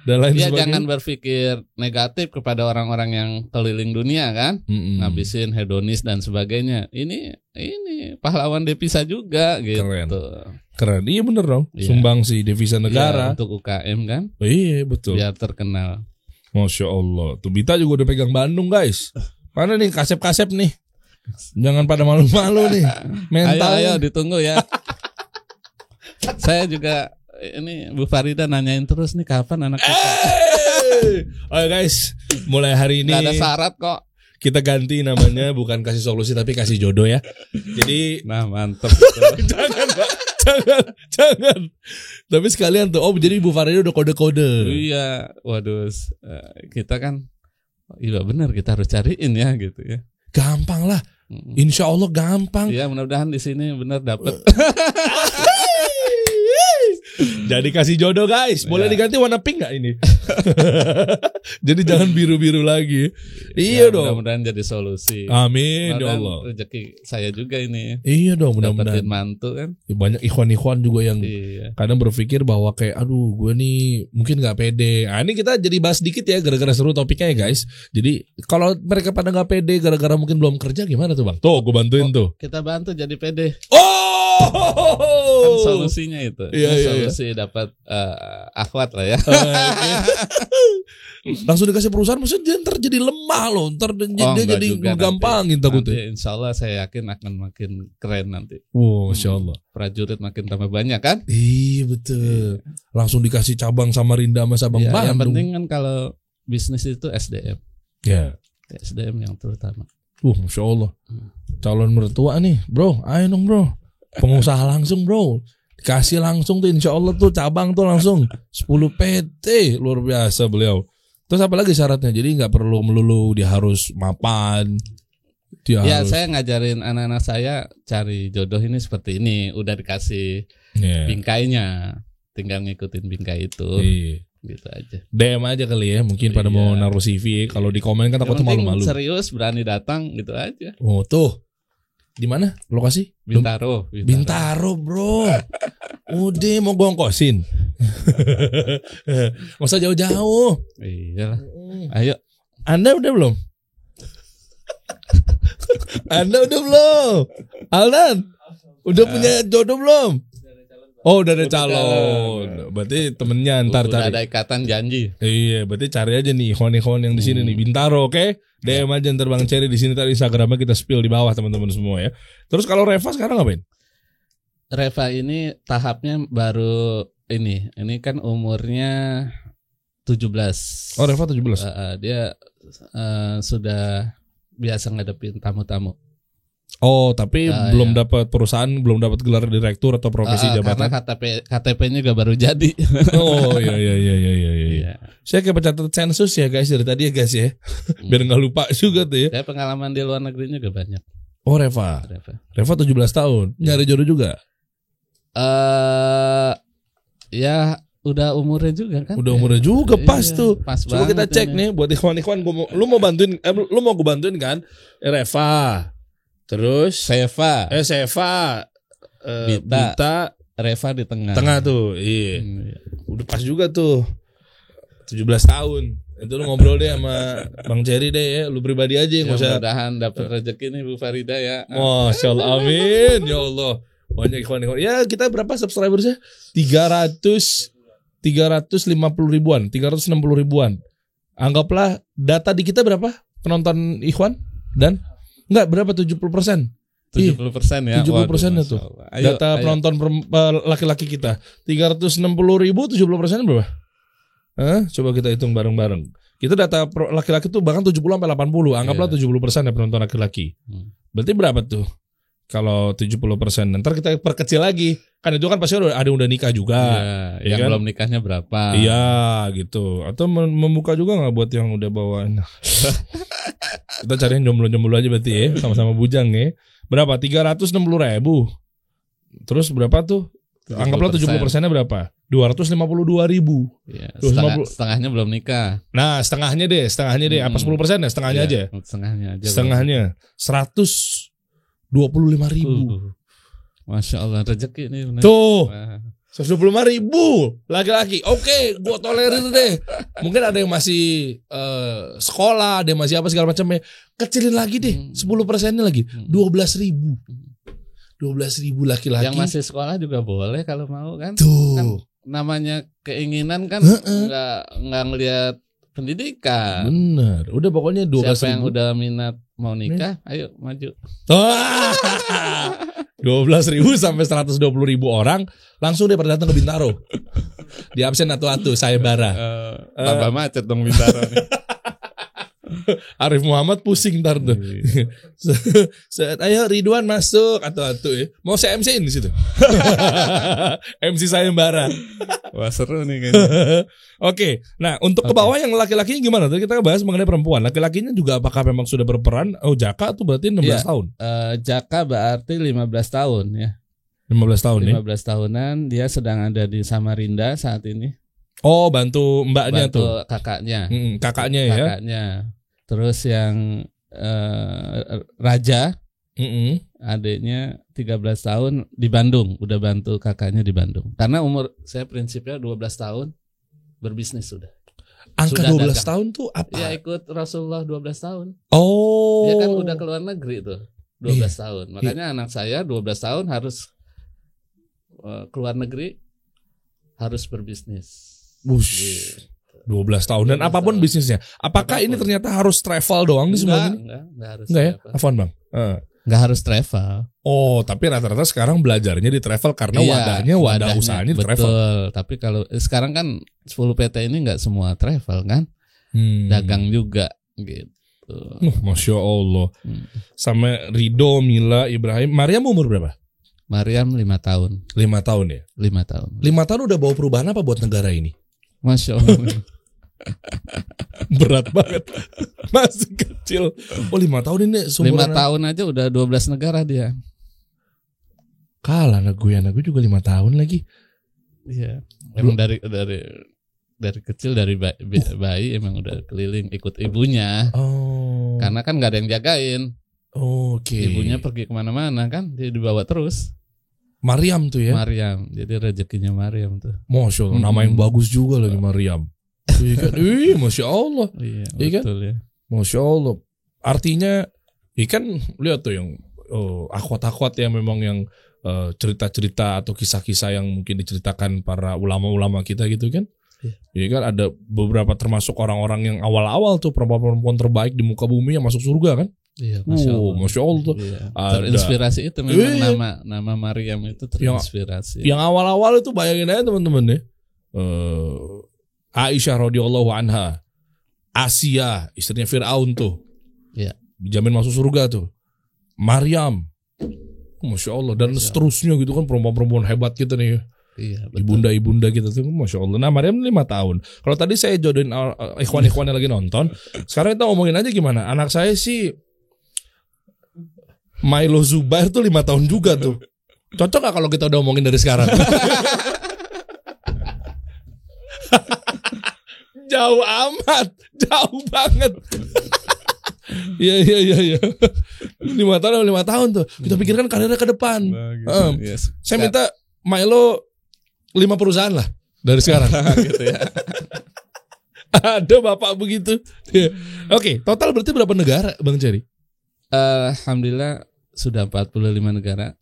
dan lain sebagainya. Jangan berpikir negatif kepada orang-orang yang keliling dunia kan, ngabisin hedonis dan sebagainya. Ini pahlawan devisa juga gitu. Keren. Iya bener dong. Sumbang si devisa negara untuk UKM kan. Iya betul. Biar terkenal. Masya Allah. Tuh Bita juga udah pegang Bandung guys. Mana nih kasep-kasep nih? Jangan pada malu-malu nih. Mental. Ayo ditunggu ya. Saya juga ini Bu Farida nanyain terus nih kapan anak kita. Oke guys, mulai hari ini Gak ada syarat kok. kita ganti namanya, bukan kasih solusi tapi kasih jodoh ya. Jadi Nah mantep. jangan Pak, jangan. Tapi sekalian tuh, jadi Bu Farida udah kode-kode. Iya, waduh, kita kan, iya benar kita harus cariin ya gitu ya. Gampang lah, insya Allah gampang. Iya mudah-mudahan di sini benar dapet. Jadi kasih jodoh guys, boleh Ya. diganti warna pink gak ini? Jadi jangan biru-biru lagi. Iya dong. Mudah-mudahan jadi solusi. Amin ya Mudah-mudahan Allah. rezeki saya juga ini. Iya dong, mudah-mudahan. Dapetin mantu kan. Banyak ikhwan-ikhwan juga yang Iya. kadang berpikir bahwa kayak aduh gue nih mungkin gak pede. Nah ini kita jadi bahas dikit ya gara-gara seru topiknya ya guys. Jadi kalau mereka pada gak pede gara-gara mungkin belum kerja gimana tuh bang? Tuh gue bantuin tuh. Kita bantu jadi pede. Oh, Kan solusinya itu. Iya, iya, Solusi dapat akhwat lah ya. Langsung dikasih perusahaan maksudnya ntar jadi lemah loh. Ntar dia enggak jadi juga gampangin nanti takutnya. insya Allah saya yakin akan makin keren nanti. Wow, Masya Allah. Prajurit makin tambah banyak kan. Iya betul. Langsung dikasih cabang Samarinda sama Sabang Ya, yang Bandung. penting kan kalau bisnis itu SDM. Ya. SDM yang terutama. Masya Allah. Calon mertua nih bro. Ayo dong bro. Pengusaha langsung bro. Dikasih langsung tuh insya Allah tuh cabang tuh langsung 10 PT. Luar biasa beliau. Terus apa lagi syaratnya? Jadi gak perlu melulu dia harus mapan. Dia Ya harus saya ngajarin anak-anak saya cari jodoh ini seperti ini. Udah dikasih bingkainya. Tinggal ngikutin bingkai itu. Iya. Gitu aja. DM aja kali ya. Mungkin pada mau naruh CV. Kalau di komen kan takutnya Yang penting malu-malu. serius berani datang gitu aja. Oh tuh. Di mana lokasi? Bintaro. Bintaro bro. Udah mau gue ongkosin. Masa jauh-jauh. Iyalah. Ayo. Anda udah belum? Anda udah belum? Aldan udah punya jodoh belum? Oh udah ada calon. Berarti temennya ntar Udah cari. ada ikatan janji. Iya, berarti cari aja nih ikhwan-ikhwan yang di sini nih Bintaro, oke? DM aja ntar Bang Cherry di sini, tadi Instagramnya kita spill di bawah teman-teman semua ya. Terus kalau Reva sekarang ngapain? Reva ini tahapnya baru ini kan umurnya 17. Oh Reva 17. Dia sudah biasa ngadepin tamu-tamu. Oh tapi belum ya. dapat perusahaan, belum dapat gelar direktur atau profesi jabatan. Karena KTP-nya juga baru jadi. Oh iya. Saya kayak pencatat sensus ya guys dari tadi ya guys ya. Biar nggak lupa juga tuh ya. Saya pengalaman di luar negeri juga banyak. Oh Reva 17 tahun. Nyari jodoh juga. Ya udah umurnya juga kan. Udah umurnya juga pas Iya, tuh. pas Coba kita banget cek ini. nih buat ikhwan-ikhwan, lu mau bantuin, lu mau gue bantuin kan? Reva. Terus Seva, Seva, Bita, Reva di tengah. tengah tuh. Iya. Iya. Udah pas juga tuh. 17 tahun. Itu lu ngobrol deh sama Bang Cherry deh ya. Lu pribadi aja Ya, nggak usah. mudah-mudahan dapat rezeki nih Bu Farida ya. Masya Allah, amin ya Allah. Banyak ikhwan-ikhwan. Ya kita berapa subscribersnya? 350 ribuan, 360 ribuan. Anggaplah data di kita berapa penonton ikhwan dan enggak berapa 70%. 70% ya. 70% itu. Data penonton laki-laki kita 360 ribu, 70% berapa? Coba kita hitung bareng-bareng. Kita data laki-laki tuh bahkan 70 sampai 80. Anggaplah 70% ya penonton laki-laki. Berarti berapa tuh? Kalau 70%, ntar kita perkecil lagi. Kan itu kan pasti ada yang udah nikah juga. Iya, yang kan? belum nikahnya berapa? Iya gitu. Atau membuka juga gak buat yang udah bawaan. Kita cari yang jomblo-jomblo aja berarti ya. Sama-sama bujang ya. Berapa? 360 ribu. Terus berapa tuh? 70%. Anggaplah 70%-nya berapa? 252 ribu. Iya, 250. setengahnya belum nikah. Nah setengahnya deh. Apa 10% ya? Setengahnya Iya, aja. Setengahnya aja. 125 ribu. Masya Allah rezeki ini bener. Tuh. Wah. 125 ribu laki-laki. Oke, gua tolerir deh. Mungkin ada yang masih sekolah, ada yang masih apa segala macamnya. Kecilin lagi deh, 10%-nya lagi. 12 ribu. 12 ribu laki-laki. Yang masih sekolah juga boleh kalau mau kan. Tuh. Kan namanya keinginan kan nggak ngelihat pendidikan. Bener. Udah pokoknya 12.000. Siapa yang udah minat mau nikah, ayo maju. 12.000 sampai 120.000 orang langsung deh pada datang ke Bintaro. Di absen atu-atu sayembara. Tambah macet dong Bintaro nih. Arif Muhammad pusing ntar tuh. Ayo Ridwan masuk atu-atu ya. Mau saya MC-in di situ. MC sayembara. Wah seru nih kayaknya. Oke, nah untuk ke bawah yang laki-lakinya gimana? Tadi kita bahas mengenai perempuan. Laki-lakinya juga apakah memang sudah berperan? Oh, Jaka tuh berarti 16 tahun. Jaka berarti 15 tahun ya. 15 tahun 15 tahunan dia sedang ada di Samarinda saat ini. Oh, bantu mbaknya bantu kakaknya. Kakaknya ya. Kakaknya. Terus yang Raja, adiknya 13 tahun di Bandung, udah bantu kakaknya di Bandung. Karena umur saya prinsipnya 12 tahun berbisnis sudah. Angka sudah 12 dagang. tahun tuh apa? Ya ikut Rasulullah 12 tahun. Oh. Dia kan udah keluar negeri tuh 12 tahun. Makanya anak saya 12 tahun harus keluar negeri, harus berbisnis. Bush. 12 tahun dan apapun bisnisnya. Apakah ini ternyata harus travel doang nih semuanya? Enggak harus. Enggak ya? Afwan Bang. Enggak harus travel. Oh, tapi rata-rata sekarang belajarnya di travel karena wadah usahanya di travel. Betul. Tapi kalau sekarang kan 10 PT ini enggak semua travel kan? Dagang juga gitu. Masya Allah. Sama Rido, Mila, Ibrahim. Mariam umur berapa? Mariam 5 tahun. 5 tahun ya? 5 tahun. 5 tahun udah bawa perubahan apa buat negara ini? Masya Allah. Berat banget. Masih kecil. Oh 5 tahun ini 5 tahun aja udah 12 negara dia. Kalah anak gue juga 5 tahun lagi. Iya. Emang dari kecil dari bayi emang udah keliling ikut ibunya. Oh. Karena kan nggak ada yang jagain. Oke. Ibunya pergi kemana-mana kan, dia dibawa terus. Mariam tuh ya. Mariam, jadi rezekinya Mariam tuh. Masya Allah, nama yang bagus juga lagi Mariam. Iya kan? Masya Allah. Iya, kan? betul ya. Masya Allah. Artinya, ikan lihat tuh yang akhwat-akhwat ya memang yang cerita-cerita atau kisah-kisah yang mungkin diceritakan para ulama-ulama kita gitu kan. Iya kan ada beberapa termasuk orang-orang yang awal-awal tuh perempuan-perempuan terbaik di muka bumi yang masuk surga kan. Iya, Masya Allah tuh. Iya. Terinspirasi itu memang nama Maryam itu terinspirasi. Yang awal-awal itu bayangin aja teman-teman ya. Aisyah radhiyallahu anha, Asia istrinya Fir'aun tuh. Iya. Dijamin masuk surga tuh. Maryam. Masya Allah dan seterusnya gitu kan perempuan-perempuan hebat kita nih. Iya, ibunda-ibunda kita tuh Masya Allah. Nah Maryam 5 tahun. Kalau tadi saya jodohin ikhwan-ikhwan yang lagi nonton, sekarang kita ngomongin aja gimana. Anak saya sih Milo Zubair tuh 5 tahun juga tuh. Cocok gak kalau kita udah ngomongin dari sekarang? Jauh amat. Jauh banget. Iya. 5 tahun tuh. Kita pikirkan karirnya ke depan. Saya minta Milo 5 perusahaan lah dari sekarang. Gitu ya. Ada bapak begitu. Oke, total berarti berapa negara Bang Jerry? Alhamdulillah sudah 45 negara.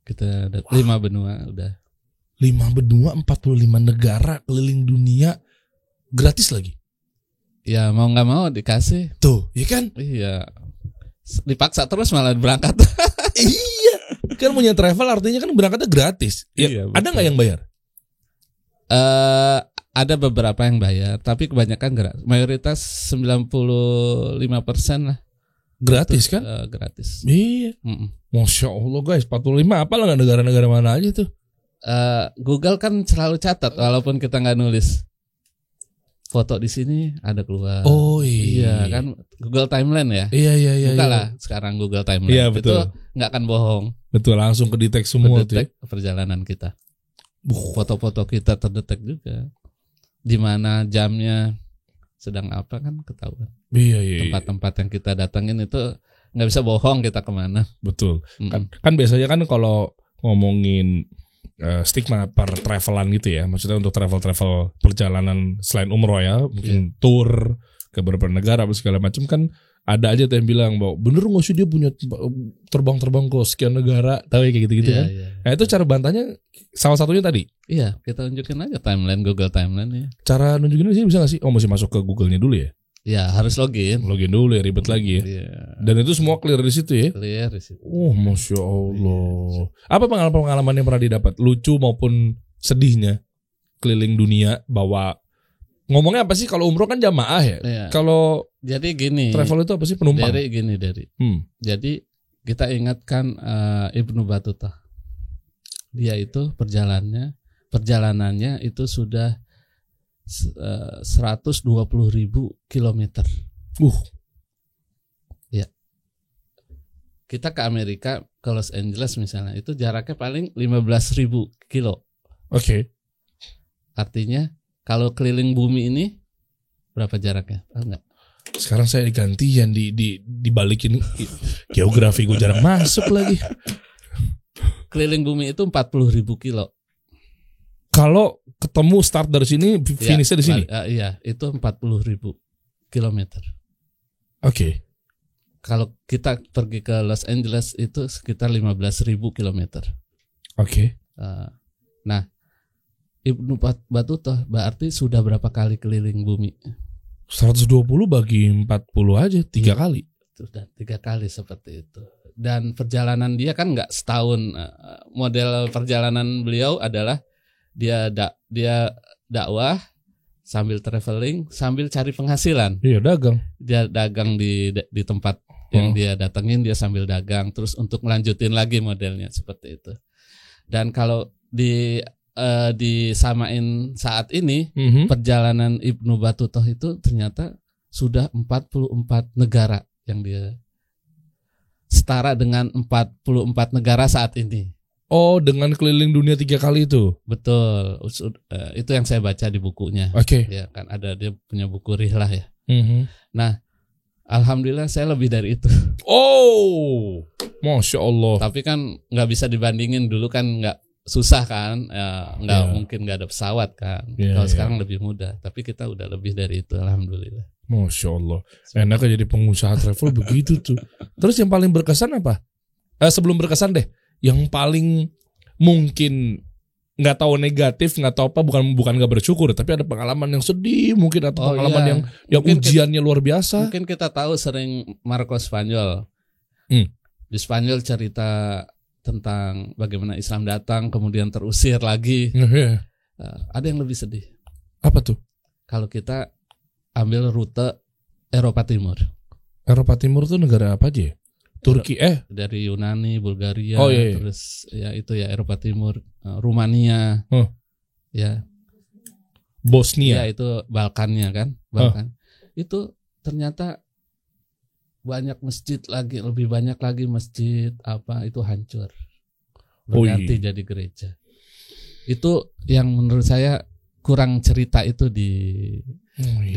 Kita ada 5 benua udah. 5 benua, 45 negara keliling dunia gratis lagi. Ya mau nggak mau dikasih. Tuh, iya kan? Iya. Dipaksa terus malah berangkat. Iya. Kan punya travel artinya kan berangkatnya gratis. Ya, ada nggak yang bayar? Ada beberapa yang bayar, tapi kebanyakan gratis. Mayoritas 95% lah. Gratis kan? Gratis. Iya. Masya Allah guys, 45 apa lah nggak negara-negara mana aja tuh? Google kan selalu catat walaupun kita nggak nulis. Foto di sini ada keluar. Oh iya. Iya kan Google Timeline ya. Iya. Bukalah sekarang Google Timeline. Iya betul. Itu nggak akan bohong. Betul langsung kedetek semua tuh. Perjalanan kita. Foto-foto kita terdetek juga. Di mana jamnya sedang apa kan ketahuan. Iya. Tempat-tempat yang kita datangin itu nggak bisa bohong kita kemana. Betul. Kan biasanya kan kalau ngomongin stigma per travelan gitu ya, maksudnya untuk travel perjalanan selain umroh ya, mungkin tour ke beberapa negara apa segala macam kan ada aja tuh yang bilang bahwa bener nggak sih dia punya terbang ke sekian negara, tahu ya kayak gitu-gitu kan. Nah itu cara bantahnya salah satunya tadi. Iya, kita tunjukin aja timeline, Google timeline ya. Cara nunjukin sih bisa nggak sih? Oh masih masuk ke Google-nya dulu ya? Ya harus login dulu ya, ribet lagi ya. Dan itu semua clear di situ ya? Clear di situ. Oh Masya Allah. Apa pengalaman yang pernah didapat? Lucu maupun sedihnya keliling dunia bawa, ngomongnya apa sih kalau umroh kan jamaah ya? Kalau jadi gini, travel itu apa sih, penumpang? Jadi kita ingatkan Ibnu Battuta. Dia itu perjalanannya itu sudah 120.000 kilometer. Ya. Kita ke Amerika, ke Los Angeles misalnya, itu jaraknya paling 15.000 kilo. Oke. Artinya kalau keliling bumi ini berapa jaraknya? Tahu nggak? Sekarang saya digantian dibalikin geografi, gue jarang masuk lagi. Keliling bumi itu 40.000 kilo. Kalau ketemu start dari sini, finishnya di sini. Iya, itu 40.000 kilometer. Oke. Kalau kita pergi ke Los Angeles itu sekitar 15.000 kilometer. Oke. Nah, Ibnu Battuta berarti sudah berapa kali keliling bumi? 120 bagi 40 aja 3 kali. Sudah 3 kali seperti itu. Dan perjalanan dia kan nggak setahun. Model perjalanan beliau adalah dia dakwah sambil traveling sambil cari penghasilan. Iya, dagang. Dia dagang di tempat yang dia datengin, dia sambil dagang terus untuk melanjutin lagi modelnya seperti itu. Dan kalau disamain saat ini, perjalanan Ibnu Battuta itu ternyata sudah 44 negara yang dia setara dengan 44 negara saat ini. Oh, dengan keliling dunia 3 kali itu? Betul, itu yang saya baca di bukunya. Oke. Ya kan ada, dia punya buku Rihlah ya. Nah, alhamdulillah saya lebih dari itu. Oh, Masya Allah. Tapi kan nggak bisa dibandingin, dulu kan nggak susah kan, mungkin nggak ada pesawat kan. Kalau sekarang lebih mudah, tapi kita udah lebih dari itu, alhamdulillah. Masya Allah. Enak jadi pengusaha travel begitu tuh. Terus yang paling berkesan apa? Sebelum berkesan deh, yang paling mungkin nggak tahu negatif, nggak tahu apa, bukan nggak bersyukur, tapi ada pengalaman yang sedih mungkin, atau pengalaman yang ujiannya luar biasa. Mungkin kita tahu sering Marco Spanyol. Di Spanyol cerita tentang bagaimana Islam datang kemudian terusir lagi. Ada yang lebih sedih. Apa tuh? Kalau kita ambil rute Eropa Timur. Eropa Timur tuh negara apa aja? Turki dari Yunani, Bulgaria, iya. Terus ya itu ya Eropa Timur, Rumania, ya Bosnia, ya itu Balkannya kan, Balkan. Itu ternyata banyak masjid lagi, lebih banyak lagi masjid itu hancur, berganti jadi gereja. Itu yang menurut saya kurang cerita itu di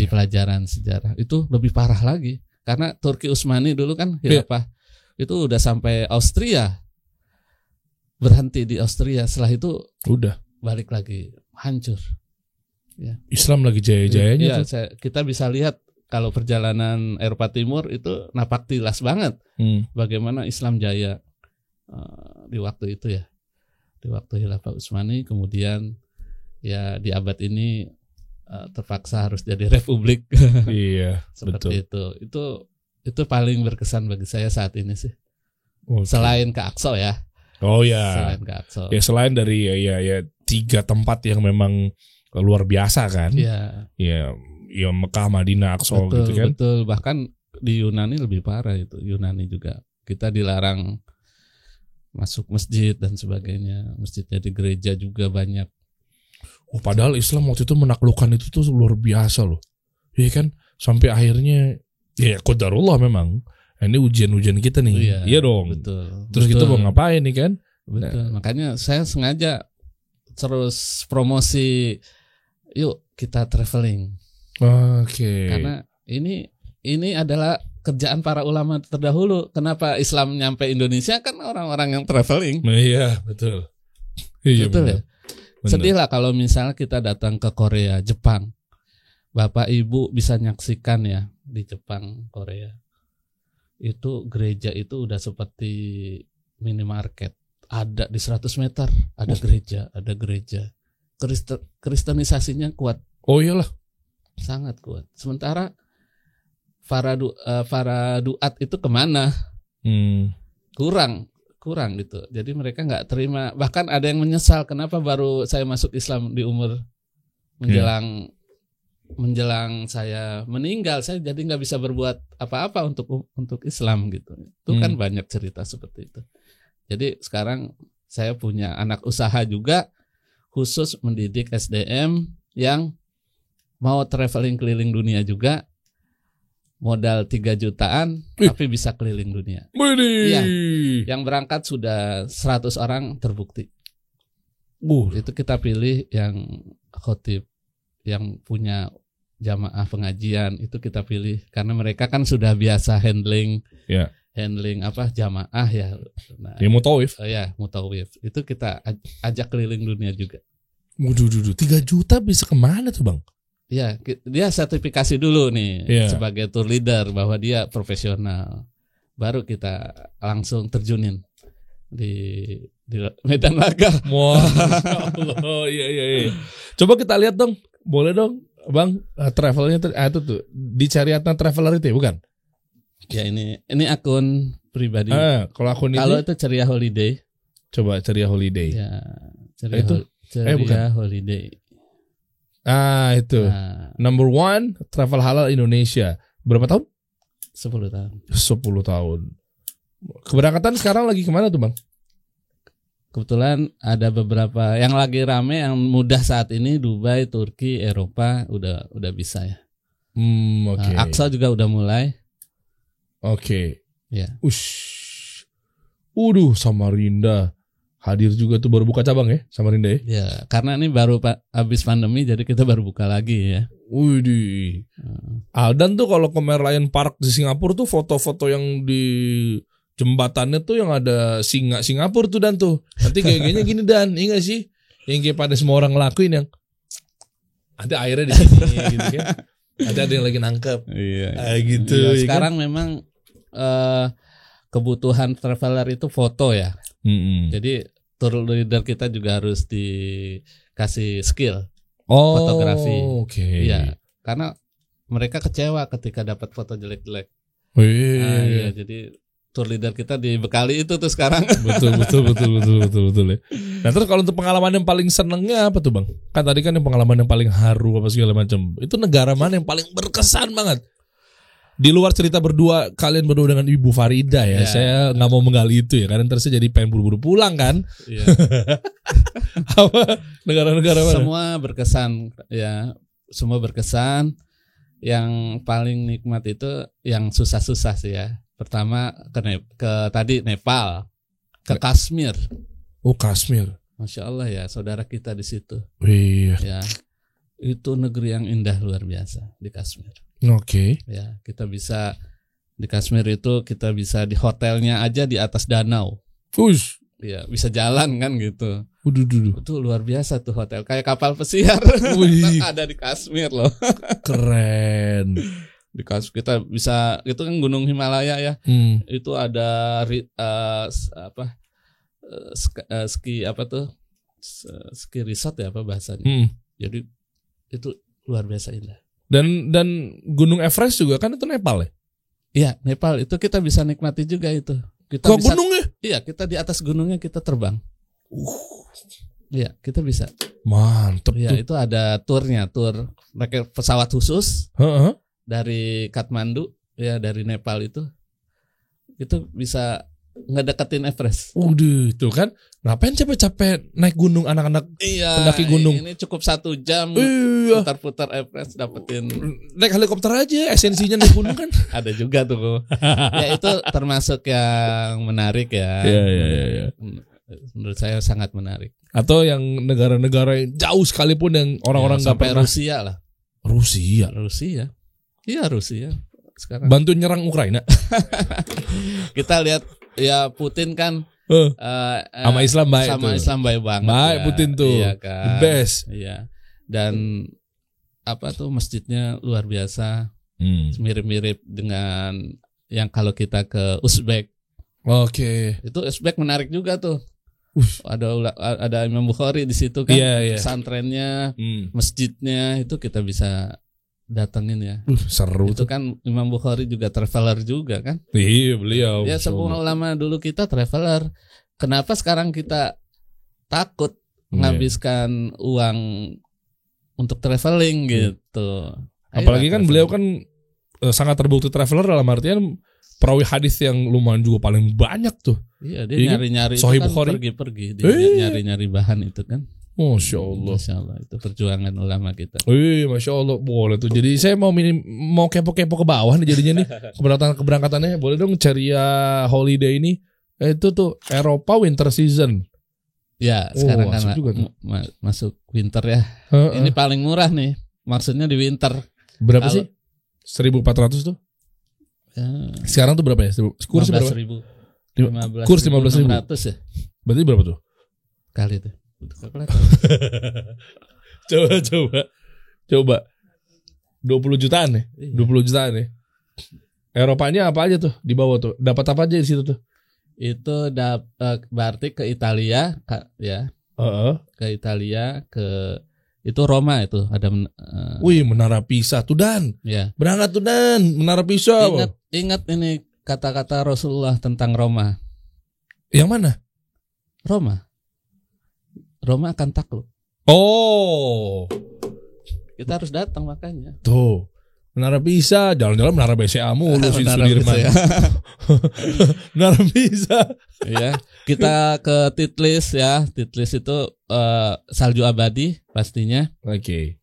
pelajaran sejarah. Itu lebih parah lagi karena Turki Utsmani dulu kan khilafah. Itu udah sampai Austria, berhenti di Austria, setelah itu udah balik lagi hancur. Ya. Islam lagi jaya-jayanya. Ya, kita bisa lihat kalau perjalanan Eropa Timur itu napak tilas banget bagaimana Islam jaya di waktu itu ya, di waktu khilafah Utsmani. Kemudian ya di abad ini terpaksa harus jadi republik. Iya, seperti betul. Itu paling berkesan bagi saya saat ini sih. Selain ke Aqsa ya. Oh ya. Selain ke Aqsa. Ya selain dari ya 3 tempat yang memang luar biasa kan. Iya. Ya Mekah, Madinah, Aqsa gitu kan. Betul. Bahkan di Yunani lebih parah itu. Yunani juga kita dilarang masuk masjid dan sebagainya. Masjid jadi gereja juga banyak. Oh, padahal Islam waktu itu menaklukkan itu tuh luar biasa loh. Iya kan? Sampai akhirnya ya qadarullah memang. Ini ujian-ujian kita nih. Iya dong. Betul. Terus kita mau ngapain nih kan? Betul. Makanya saya sengaja terus promosi, yuk kita traveling. Oke. Karena ini adalah kerjaan para ulama terdahulu. Kenapa Islam nyampe Indonesia kan orang-orang yang traveling. Iya, betul. Iya, betul ya. Sedih lah kalau misalnya kita datang ke Korea, Jepang. Bapak Ibu bisa nyaksikan ya di Jepang, Korea. Itu gereja itu udah seperti minimarket. Ada di 100 meter ada gereja. Kristenisasinya kuat. Oh iyalah. Sangat kuat. Sementara para duat itu kemana? Kurang gitu. Jadi mereka nggak terima. Bahkan ada yang menyesal kenapa baru saya masuk Islam di umur menjelang saya meninggal. Saya jadi nggak bisa berbuat apa-apa untuk Islam gitu. Itu kan banyak cerita seperti itu. Jadi sekarang saya punya anak usaha juga khusus mendidik SDM yang mau traveling keliling dunia juga. Modal 3 jutaan tapi bisa keliling dunia. Iya. Yang berangkat sudah 100 orang terbukti. Itu kita pilih yang khotib, yang punya jamaah pengajian, itu kita pilih karena mereka kan sudah biasa handling jamaah ya. Nah, mutawif. Mutawif. Itu kita ajak keliling dunia juga. 3 juta bisa kemana tuh Bang? Ya, dia sertifikasi dulu nih sebagai tour leader bahwa dia profesional. Baru kita langsung terjunin di medan laga. Wow, iya. Coba kita lihat dong, boleh dong, Bang, travelnya itu tuh di Cariatna Traveler itu ya, bukan? Ya ini akun pribadi. Kalau itu Ceria Holiday. Coba Ceria Holiday. Ya, Ceria Holiday. Itu number 1 travel halal Indonesia. Berapa tahun? 10 tahun. 10 tahun. Keberangkatan sekarang lagi kemana tuh Bang? Kebetulan ada beberapa yang lagi rame, yang mudah saat ini Dubai, Turki, Eropa udah bisa ya. Oke. Aqsa juga udah mulai. Oke. Ya. Samarinda. Hadir juga tuh, baru buka cabang ya Samarinda ya? Ya, karena ini baru habis pandemi jadi kita baru buka lagi ya. Widih. Aldan tuh kalau ke Merlion Park di Singapura tuh foto-foto yang di jembatannya tuh yang ada singa Singapura tuh Dan tuh. Nanti gayanya gini Dan, iya gak sih? Yang kayak pada semua orang ngelakuin yang ada airnya di sini gitu kan. Ada yang lagi nangkep. Iya. Gitu. Ya, sekarang memang kebutuhan traveler itu foto ya. Jadi tour leader kita juga harus dikasih skill fotografi. Iya, karena mereka kecewa ketika dapat foto jelek-jelek. Iya, jadi tour leader kita dibekali itu tuh sekarang. Betul ya. Nah, terus kalau untuk pengalaman yang paling senengnya apa tuh Bang? Kan tadi kan yang pengalaman yang paling haru apa segala macam. Itu negara mana yang paling berkesan banget? Di luar cerita kalian berdua dengan Ibu Farida ya. Saya nggak mau menggali itu ya, karena terus jadi pengen buru-buru pulang kan. Apa negara-negara mana? Semua berkesan ya, semua berkesan. Yang paling nikmat itu yang susah-susah sih ya. Pertama ke tadi Nepal, ke Kashmir. Kashmir. Masya Allah ya, saudara kita di situ. Iya. Ya, itu negeri yang indah luar biasa di Kashmir. Oke. Ya, kita bisa di Kashmir itu kita bisa di hotelnya aja di atas danau. Ya, bisa jalan kan gitu. Itu luar biasa tuh hotel, kayak kapal pesiar. Ada di Kashmir loh. Keren. Di Kashmir kita bisa, itu kan gunung Himalaya ya. Itu ada ski resort ya apa bahasanya. Jadi itu luar biasa indah. Dan Gunung Everest juga kan itu Nepal ya? Iya, Nepal itu kita bisa nikmati juga itu. Kita ke gunungnya? Iya, kita di atas gunungnya kita terbang. Iya, kita bisa. Mantep tuh. Itu ada tour pakai pesawat khusus dari Kathmandu ya, dari Nepal itu bisa ngedeketin Everest. Itu kan ngapain capek-capek naik gunung anak-anak pendaki gunung. Ini cukup 1 jam putar-putar Everest dapetin. Naik helikopter aja esensinya naik gunung kan. Ada juga tuh. Ya itu termasuk yang menarik ya. Iya. Menurut saya sangat menarik. Atau yang negara-negara yang jauh sekalipun yang orang-orang nggak pernah. Rusia lah. Rusia. Iya Rusia. Sekarang bantu nyerang Ukraina. Kita lihat ya Putin kan sama Islam baik banget. Baik ya. Putin tuh. Iya kan. The best. Iya. Dan masjidnya luar biasa. Mirip-mirip dengan yang kalau kita ke Uzbek. Oke. Itu Uzbek menarik juga tuh. Ada Imam Bukhari di situ kan. Pesantrennya, masjidnya itu kita bisa datengin ya. Seru. Itu kan Imam Bukhari juga traveler juga kan. Iya, beliau. Ya semua ulama dulu kita traveler. Kenapa sekarang kita takut menghabiskan uang untuk traveling gitu. Apalagi kan beliau kan sangat terbukti traveler dalam artian perawi hadis yang lumayan juga paling banyak tuh. Iya, dia nyari-nyari itu kan pergi-pergi, dia nyari-nyari bahan itu kan. Masya Allah. Masya Allah, itu perjuangan ulama kita. Masya Allah, boleh tuh. Jadi saya mau kepo-kepo ke bawah nih jadinya nih keberangkatannya. Boleh dong Ceria Holiday ini. Itu tuh Eropa winter season. Ya, sekarang kan masuk winter ya. Ini paling murah nih. Maksudnya di winter. Berapa sih? 1.400 tuh. Sekarang tuh berapa ya? Kurs berapa? 15.000. Kurs 15.000 ya. Berarti berapa tuh? Kali itu. Coba 20 jutaan nih. 20 jutaan nih. Eropanya apa aja tuh di bawah tuh? Dapat apa aja di situ tuh? Itu berarti ke Italia ya. Ke Italia, itu Roma itu ada Menara Pisa tuh Dan. Ya. Berangkat tuh Dan, Menara Pisa. Ingat ini kata-kata Rasulullah tentang Roma. Yang mana? Roma akan takluk. Oh. Kita harus datang makanya. Tuh. Menara Pisa, jalan-jalan Menara BCA mulu sih Sudirman. Menara Pisa. Iya, kita ke Titlis ya. Titlis itu salju abadi pastinya. Oke.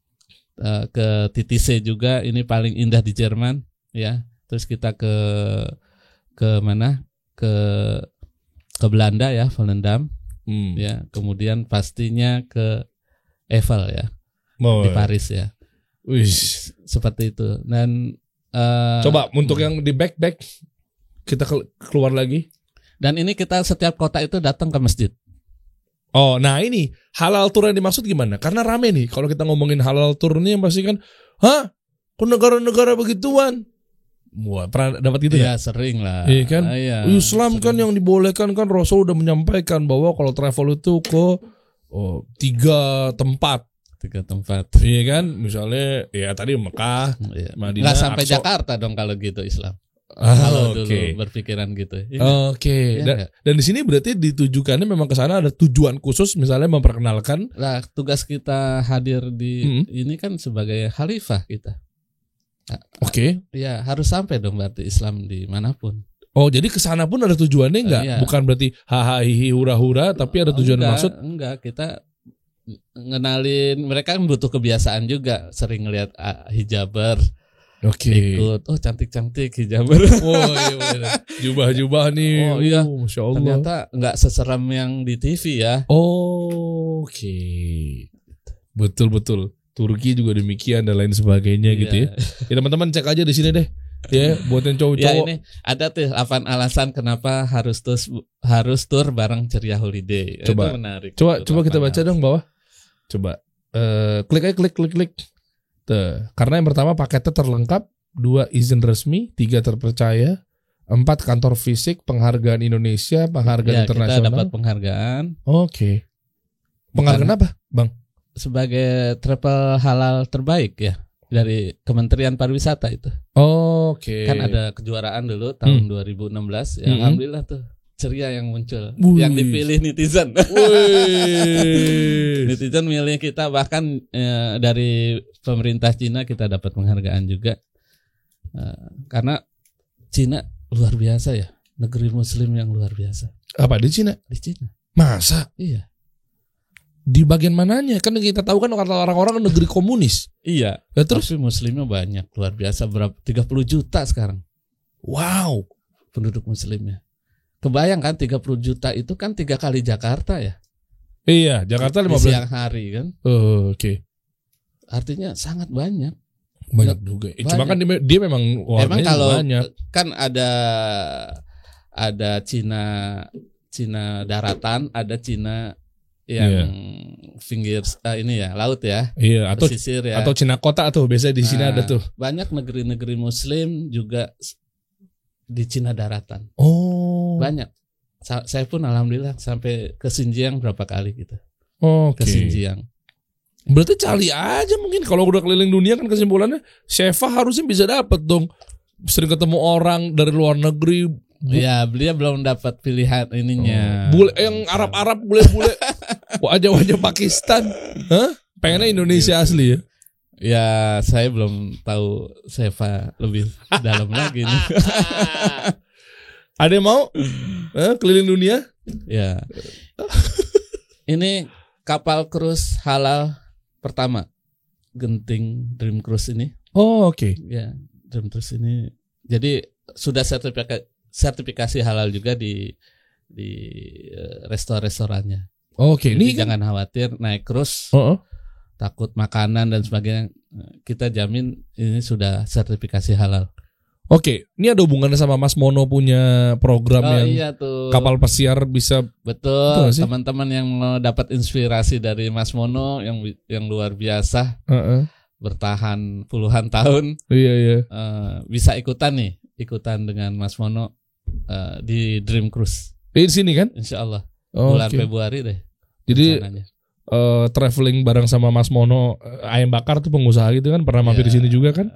Ke TTC juga, ini paling indah di Jerman ya. Terus kita ke mana? Ke Belanda ya, Volendam. Ya, kemudian pastinya ke Eiffel ya. Di Paris ya. Seperti itu. Dan coba untuk yang di back kita keluar lagi. Dan ini kita setiap kota itu datang ke masjid. Oh, nah ini halal tour yang dimaksud gimana? Karena rame nih kalau kita ngomongin halal tour ini yang pasti kan, ke negara-negara begituan. Wah, pernah dapat gitu ya? Sering lah. Iya kan? Islam sering. Kan yang dibolehkan kan Rasul udah menyampaikan bahwa kalau travel itu ke 3 tempat. Iya kan, misalnya ya tadi Mekah, Madinah, nggak sampai Aqsa. Jakarta dong kalau gitu Islam. Kalau dulu berpikiran gitu. Oke. Dan di sini berarti ditujukannya memang ke sana ada tujuan khusus, misalnya memperkenalkan. Nah, tugas kita hadir di ini kan sebagai khalifah kita. Oke. Ya harus sampai dong berarti Islam dimanapun. Oh, jadi ke sana pun ada tujuannya enggak? Bukan berarti hahaha hura-hura, tapi ada tujuan maksud? Enggak, kita ngenalin, mereka kan butuh kebiasaan juga, sering ngelihat hijaber. Ikut, cantik-cantik hijaber. Iya. Jubah-jubah nih. Masya Allah. Ternyata nggak seseram yang di TV ya. Oke. Betul. Turki juga demikian dan lain sebagainya gitu ya. Ya teman-teman cek aja di sini deh. Ya, buat yang cowok-cowok. Ya ini ada tuh 8 alasan kenapa harus tur bareng Ceria Holiday. Coba, itu menarik. Coba kita baca dong bawah. Coba klik aja klik. Tuh. Karena yang pertama paketnya terlengkap, 2 izin resmi, 3 terpercaya, 4 kantor fisik, penghargaan Indonesia, penghargaan internasional. Kita dapat penghargaan. Oke. Penghargaan apa, Bang? Sebagai travel halal terbaik ya dari Kementerian Pariwisata itu. Oke. Kan ada kejuaraan dulu tahun 2016 ya. Alhamdulillah tuh Ceria yang muncul. Yang dipilih netizen. Netizen milih kita, bahkan dari pemerintah Cina kita dapat penghargaan juga. Karena Cina luar biasa ya, negeri muslim yang luar biasa. Apa di Cina? Di Cina. Masa? Iya. Di bagian mananya? Kan kita tahu kan orang-orang negeri komunis. Iya. Ya, terus tapi muslimnya banyak, luar biasa, berapa 30 juta sekarang. Wow, penduduk muslimnya. Kebayang kan 30 juta itu kan 3 kali Jakarta ya. Iya, Jakarta 15 siang hari kan. Oke. Artinya sangat banyak. Banyak juga. Cuma kan dia memang emang kalau banyak. Kan ada Cina daratan, ada Cina yang pinggir ini ya, laut ya. Iya, atau pesisir ya. Atau Cina Kota tuh biasanya di sini ada tuh. Banyak negeri-negeri muslim juga di Cina daratan. Oh. Banyak. Saya pun alhamdulillah sampai ke Xinjiang berapa kali gitu. Oke. Ke Xinjiang. Berarti cari aja mungkin kalau udah keliling dunia kan kesimpulannya Syafa harusnya bisa dapat dong. Sering ketemu orang dari luar negeri. Ya, beliau belum dapat pilihan ininya. Bule yang Arab-Arab bule-bule. Wajah-wajah Pakistan. Hah? Pengennya Indonesia asli ya. Ya, saya belum tahu Syafa lebih dalam lagi nih. Ada yang mau keliling dunia? Ya. Ini kapal cruise halal pertama Genting Dream Cruise ini. Oh, oke. Ya, Dream Cruise ini. Jadi sudah sertifikasi halal juga di restorannya. Oke, Jadi ini jangan khawatir naik cruise takut makanan dan sebagainya. Kita jamin ini sudah sertifikasi halal. Oke, ini ada hubungannya sama Mas Mono punya program yang iya tuh. Kapal pesiar bisa. Betul, teman-teman yang mau dapat inspirasi dari Mas Mono yang luar biasa, bertahan puluhan tahun. Iya. Bisa ikutan dengan Mas Mono di Dream Cruise. Di sini kan? Insya Allah bulan Februari deh. Jadi traveling bareng sama Mas Mono, ayam bakar tuh pengusaha gitu kan, pernah mampir di sini juga kan?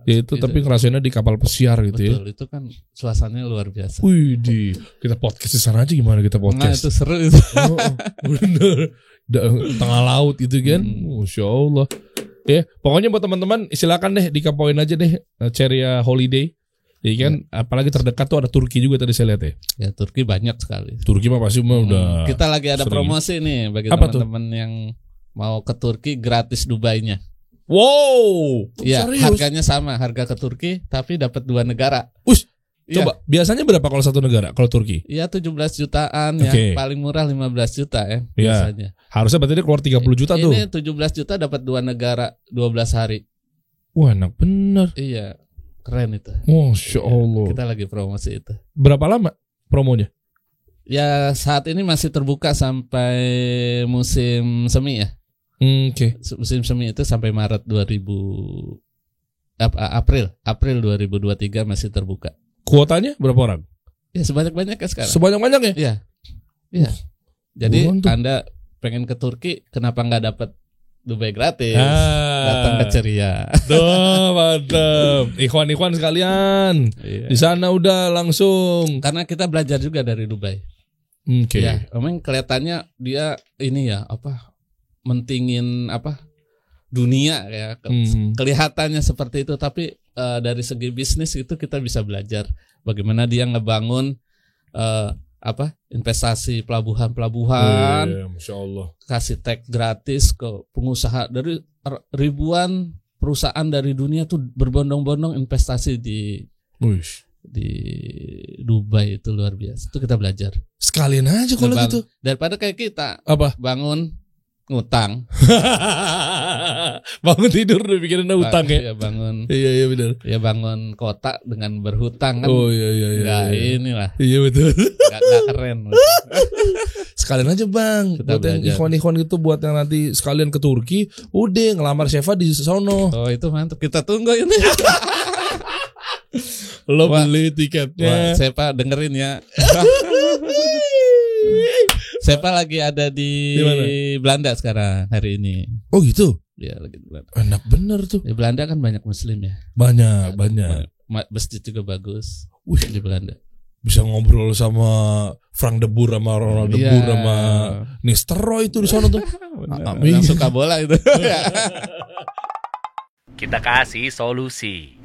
Ya itu tapi ngerasainnya di kapal pesiar gitu. Betul, ya. Itu kan suasananya luar biasa. Wih, kita podcast di sana aja gimana kita podcast? Nah, itu seru itu. Bener. Tengah laut itu kan. Masya Allah. Ya, pokoknya buat teman-teman silakan deh dikapoin aja deh Ceria Holiday. Ya kan, apalagi terdekat tuh ada Turki juga tadi saya lihat ya. Ya, Turki banyak sekali. Turki mah pasti udah. Kita lagi ada promosi nih bagi teman-teman yang mau ke Turki, gratis Dubainya. Wow, ya, serius? Harganya sama, harga ke Turki tapi dapat 2 negara. Coba biasanya berapa kalau satu negara kalau Turki? Iya 17 jutaan ya, paling murah 15 juta ya biasanya. Harusnya berarti dia keluar 30 juta tuh. Ini 17 juta dapat 2 negara 12 hari. Wah, enak bener. Iya, keren itu. Masya Allah. Kita lagi promosi itu. Berapa lama promonya? Ya saat ini masih terbuka sampai musim semi ya. Musim semi itu sampai Maret April 2023 masih terbuka. Kuotanya berapa orang? Ya sebanyak-banyaknya sekarang. Sebanyak-banyaknya? Iya. Jadi Anda pengen ke Turki, kenapa nggak dapat Dubai gratis? Datang ke Ceria. Tuh, mantap. Ikhwan-ikhwan sekalian. Di sana udah langsung. Karena kita belajar juga dari Dubai. Ya, memang kelihatannya dia ini ya mentingin dunia ya, kelihatannya seperti itu, tapi dari segi bisnis itu kita bisa belajar bagaimana dia ngebangun investasi pelabuhan, Masya Allah. kasih tag gratis ke pengusaha dari ribuan perusahaan dari dunia tuh berbondong-bondong investasi di Dubai. Itu luar biasa. Itu kita belajar. Sekalian aja kalau gitu. Daripada kayak kita bangun ngutang. Bangun tidur udah pikirin utang ya. Iya bangun. Iya benar. Ya bangun kota dengan berhutang kan. Oh iya. Inilah. Iya betul. Gak keren. Sekalian aja Bang. Kita buat yang ikhwan-ikhwan gitu, buat yang nanti sekalian ke Turki, udah ngelamar Syafa di sono. Oh itu mantap. Kita tunggu ini. Lo beli tiketnya. Syafa dengerin ya. Syafa lagi ada di Belanda sekarang hari ini. Oh gitu? Iya lagi di Belanda. Enak bener tuh. Di Belanda kan banyak muslim ya. Banyak. Masjid juga bagus. Di Belanda. Bisa ngobrol sama Frank de Boer sama Ronald de Boer sama Nistelrooy itu di sana tuh. Yang suka bola itu. Kita kasih solusi.